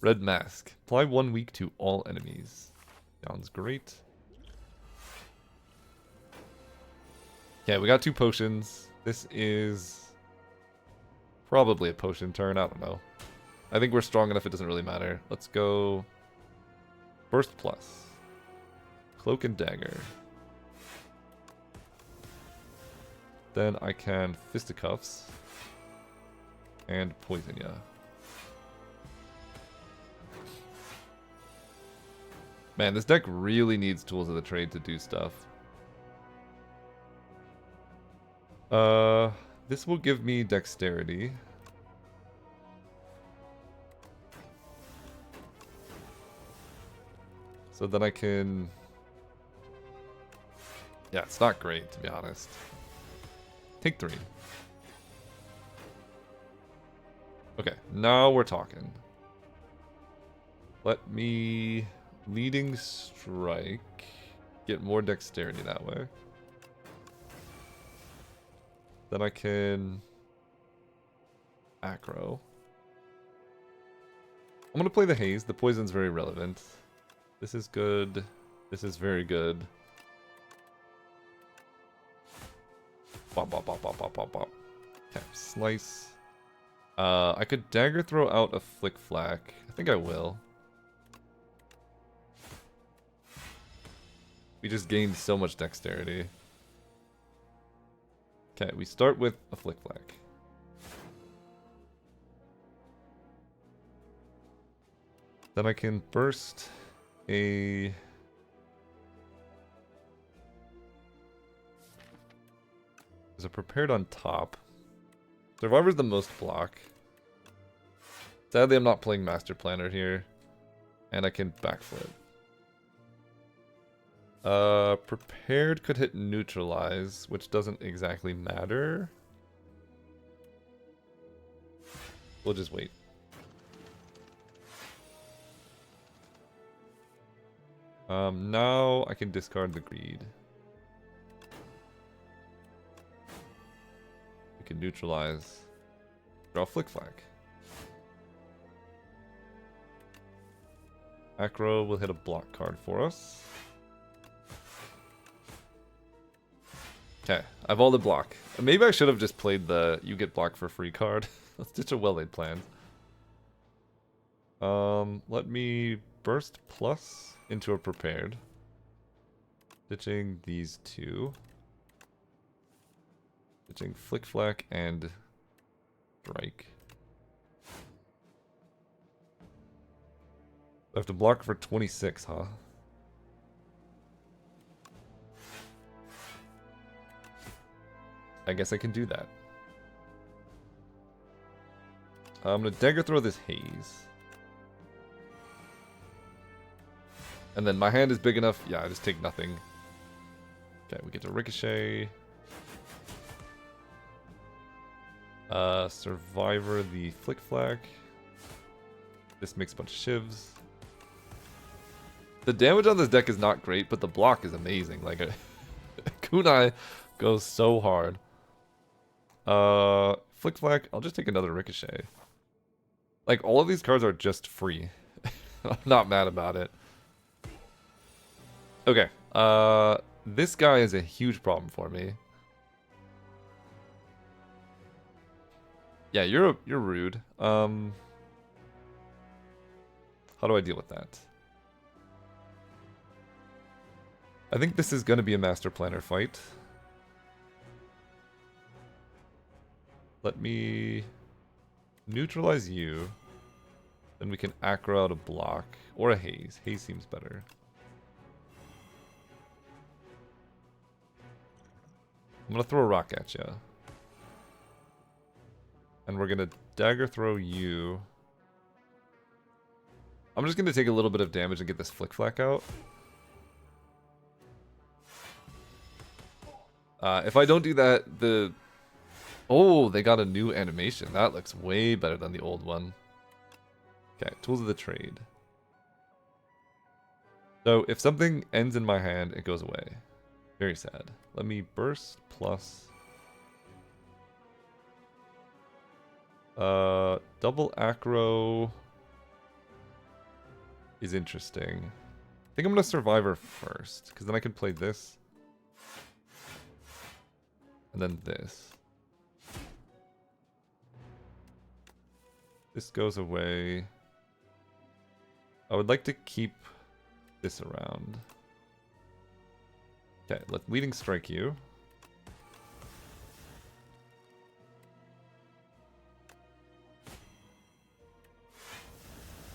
Red Mask. Apply 1 week to all enemies. Sounds great. Okay, we got 2 potions. This is probably a potion turn. I don't know. I think we're strong enough it doesn't really matter. Let's go Burst Plus. Cloak and Dagger. Then I can Fisticuffs. And Poison ya. Man, this deck really needs Tools of the Trade to do stuff. This will give me Dexterity. So then I can... Yeah, it's not great, to be honest. Take 3. Okay, now we're talking. Let me... Leading Strike. Get more Dexterity that way. Then I can... Acro. I'm going to play the Haze. The Poison's very relevant. This is good. This is very good. Bop, bop, bop, bop, bop, bop, bop. Okay, Slice. I could Dagger Throw out a Flick Flack. I think I will. We just gained so much Dexterity. Okay, we start with a Flick Flack. Then I can burst a... There's a prepared on top. Survivor's the most block. Sadly, I'm not playing Master Planner here. And I can backflip. Prepared could hit neutralize, which doesn't exactly matter. We'll just wait. Now I can discard the greed. We can neutralize. Draw Flick Flack. Acro will hit a block card for us. Okay, I have all the block. Maybe I should have just played the you get block for free card. That's such a well-laid plan. Let me burst plus into a prepared. Ditching these 2. Ditching Flick Flack and Strike. I have to block for 26, huh? I guess I can do that. I'm gonna Dagger Throw this Haze. And then my hand is big enough. Yeah, I just take nothing. Okay, we get to Ricochet. Survivor the Flick Flack. This makes a bunch of shivs. The damage on this deck is not great, but the block is amazing. Like, Kunai goes so hard. Flick Flack, I'll just take another Ricochet. Like, all of these cards are just free. I'm not mad about it. Okay, this guy is a huge problem for me. Yeah, you're rude. How do I deal with that? I think this is going to be a Master Planner fight. Let me neutralize you. Then we can aggro out a block. Or a haze. Haze seems better. I'm going to throw a rock at you. And we're going to dagger throw you. I'm just going to take a little bit of damage and get this Flick Flack out. If I don't do that, oh, they got a new animation. That looks way better than the old one. Okay, tools of the trade. So if something ends in my hand, it goes away. Very sad. Let me burst plus... double acro is interesting. I think I'm going to Survivor first, because then I can play this. And then this. This goes away. I would like to keep this around. Okay, let Leading Strike you.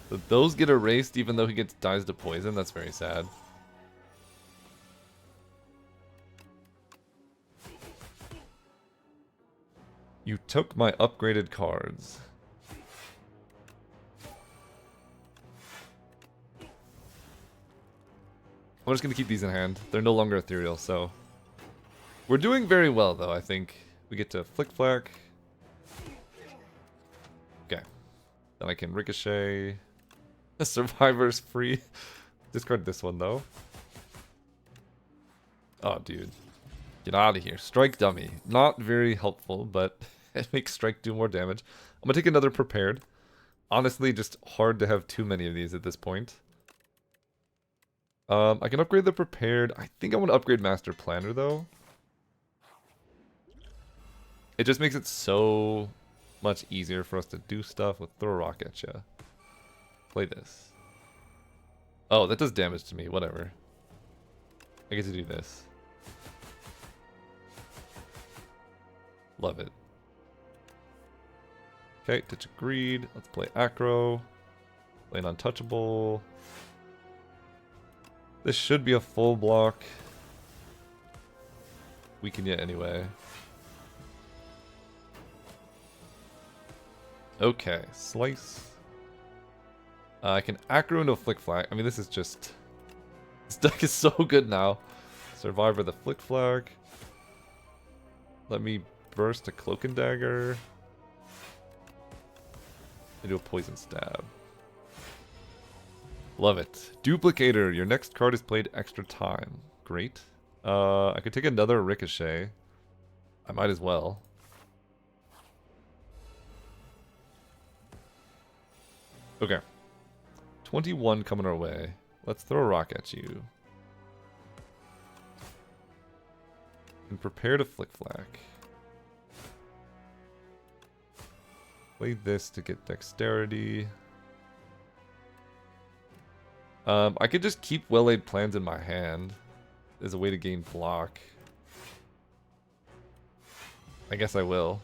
So those get erased even though he dies to poison. That's very sad. You took my upgraded cards. I'm just going to keep these in hand. They're no longer ethereal, so... We're doing very well, though, I think. We get to Flick Flack. Okay. Then I can Ricochet. The Survivor's free. Discard this one, though. Oh, dude. Get out of here. Strike Dummy. Not very helpful, but it makes Strike do more damage. I'm going to take another Prepared. Honestly, just hard to have too many of these at this point. I can upgrade the Prepared. I think I want to upgrade Master Planner, though. It just makes it so much easier for us to do stuff with Throw a Rock at ya. Play this. Oh, that does damage to me. Whatever. I get to do this. Love it. Okay, Touch of Greed. Let's play Acro. Play an Untouchable. This should be a full block. Weaken it anyway. Okay, Slice. I can Acro into a Flick Flag. I mean, this is just... This deck is so good now. Survivor the Flick Flag. Let me burst a Cloak and Dagger. And do a Poison Stab. Love it. Duplicator. Your next card is played extra time. Great. I could take another Ricochet. I might as well. Okay. 21 coming our way. Let's throw a rock at you. And prepare to Flick Flack. Play this to get dexterity. I could just keep well-laid plans in my hand as a way to gain block. I guess I will.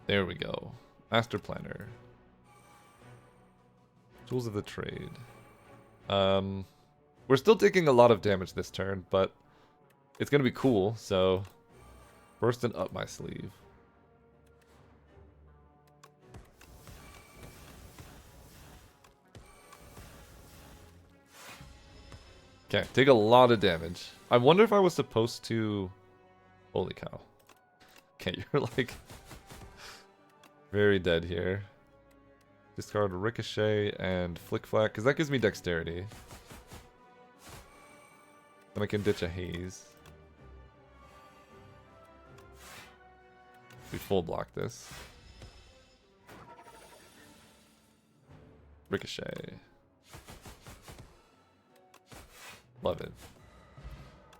There we go. Master Planner. Tools of the Trade. We're still taking a lot of damage this turn, but it's going to be cool, so... Burst and up my sleeve. Okay, take a lot of damage. I wonder if I was supposed to... Holy cow. Okay, you're like... very dead here. Discard Ricochet and Flick Flack, because that gives me dexterity. Then I can ditch a Haze. We full block this. Ricochet. Love it.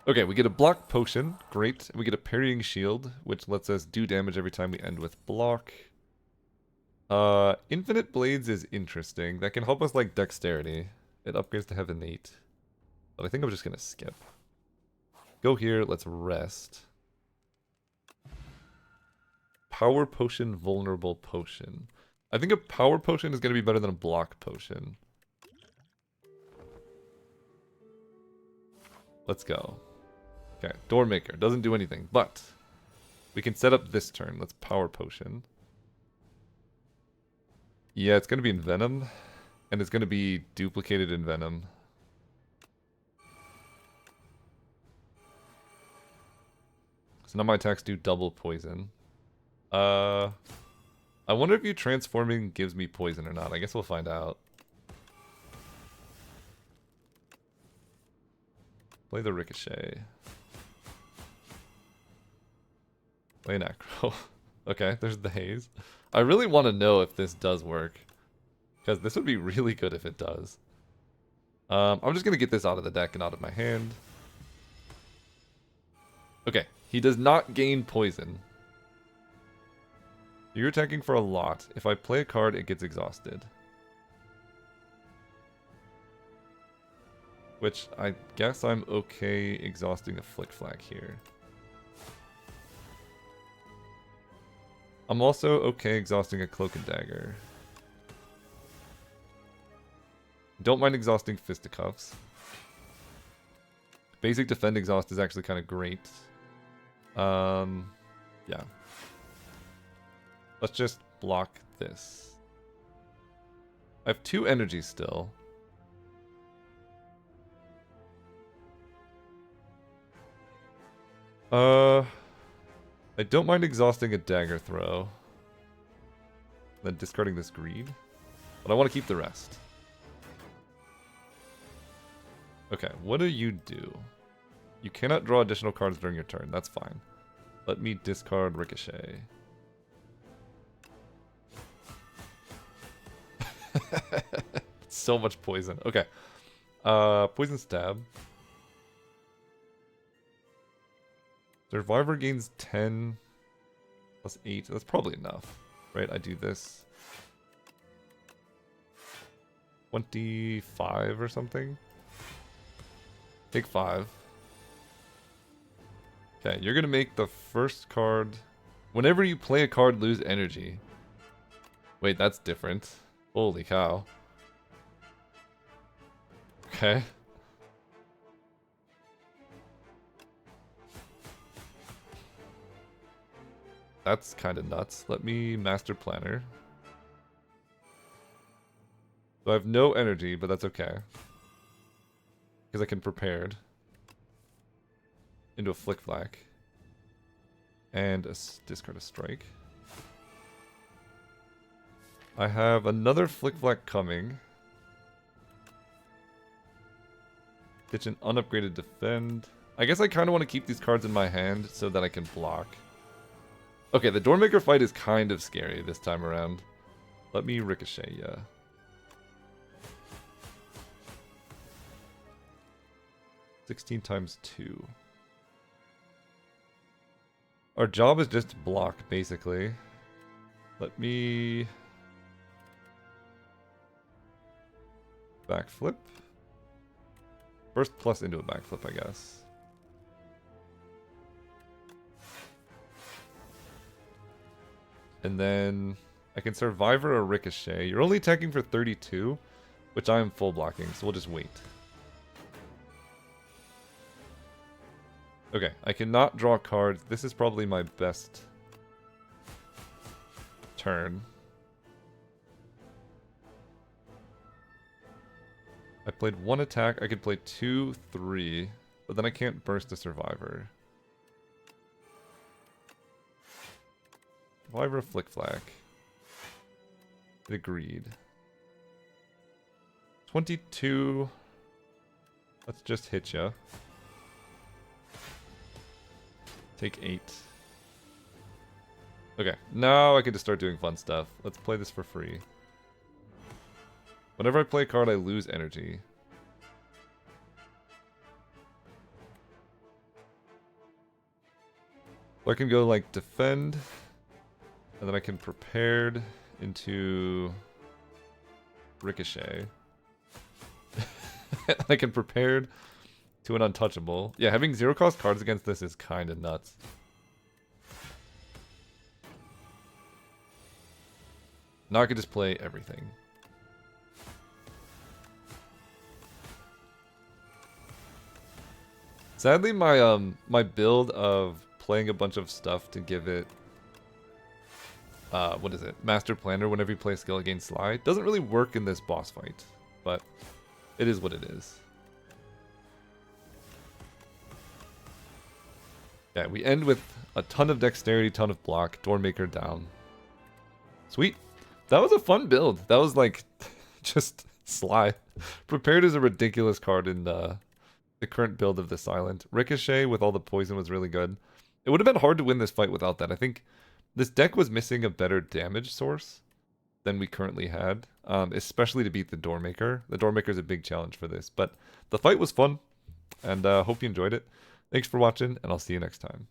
Okay, we get a block potion. Great. We get a parrying shield, which lets us do damage every time we end with block. Infinite Blades is interesting. That can help us like dexterity. It upgrades to Heaven 8. But I think I'm just going to skip. Go here. Let's rest. Power Potion, Vulnerable Potion. I think a Power Potion is going to be better than a Block Potion. Let's go. Okay, Doormaker. Doesn't do anything, but we can set up this turn. Let's Power Potion. Yeah, it's going to be in Venom, and it's going to be duplicated in Venom. So now my attacks do double poison. I wonder if you transforming gives me poison or not. I guess we'll find out. Play the Ricochet. Play an Acro. Okay, there's the Haze. I really want to know if this does work. Because this would be really good if it does. I'm just going to get this out of the deck and out of my hand. Okay, he does not gain poison. You're attacking for a lot. If I play a card, it gets exhausted. Which, I guess I'm okay exhausting a Flick Flack here. I'm also okay exhausting a Cloak and Dagger. Don't mind exhausting Fisticuffs. Basic Defend Exhaust is actually kind of great. Yeah. Let's just block this. I have 2 energies still. I don't mind exhausting a Dagger Throw. Then discarding this Greed. But I want to keep the rest. Okay, what do you do? You cannot draw additional cards during your turn. That's fine. Let me discard Ricochet. So much poison. Okay. Poison Stab. Survivor gains 10 plus 8. That's probably enough, right? I do this. 25 or something. Take 5. Okay, you're going to make the first card. Whenever you play a card, lose energy. Wait, that's different. Holy cow. Okay. That's kind of nuts. Let me Master Planner. So I have no energy, but that's okay. Because I can Prepared. Into a Flick Flack. And discard a Strike. I have another Flick Flack coming. Ditch an unupgraded Defend. I guess I kind of want to keep these cards in my hand so that I can block. Okay, the Doormaker fight is kind of scary this time around. Let me Ricochet ya. Yeah. 16 times 2. Our job is just to block, basically. Let me backflip. First plus into a backflip, I guess. And then I can Survivor or Ricochet. You're only attacking for 32, which I am full blocking, so we'll just wait. Okay, I cannot draw cards. This is probably my best turn. I played 1 attack. I could play 2, 3, but then I can't burst a Survivor. Survivor, Flick Flack. It agreed. 22. Let's just hit ya. Take 8. Okay, now I can just start doing fun stuff. Let's play this for free. Whenever I play a card, I lose energy. So I can go like defend, and then I can prepared into ricochet. I can prepared to an untouchable. Yeah, having 0 cost cards against this is kind of nuts. Now I can just play everything. Sadly, my build of playing a bunch of stuff to give it what is it? Master Planner whenever you play a skill against Sly doesn't really work in this boss fight, but it is what it is. Yeah, we end with a ton of dexterity, ton of block, Doormaker down. Sweet. That was a fun build. That was like just Sly. Prepared is a ridiculous card in the current build of the Silent. Ricochet with all the poison was really good. It would have been hard to win this fight without that. I think this deck was missing a better damage source than we currently had, especially to beat the Doormaker. The Doormaker is a big challenge for this, but the fight was fun, and hope you enjoyed it. Thanks for watching, and I'll see you next time.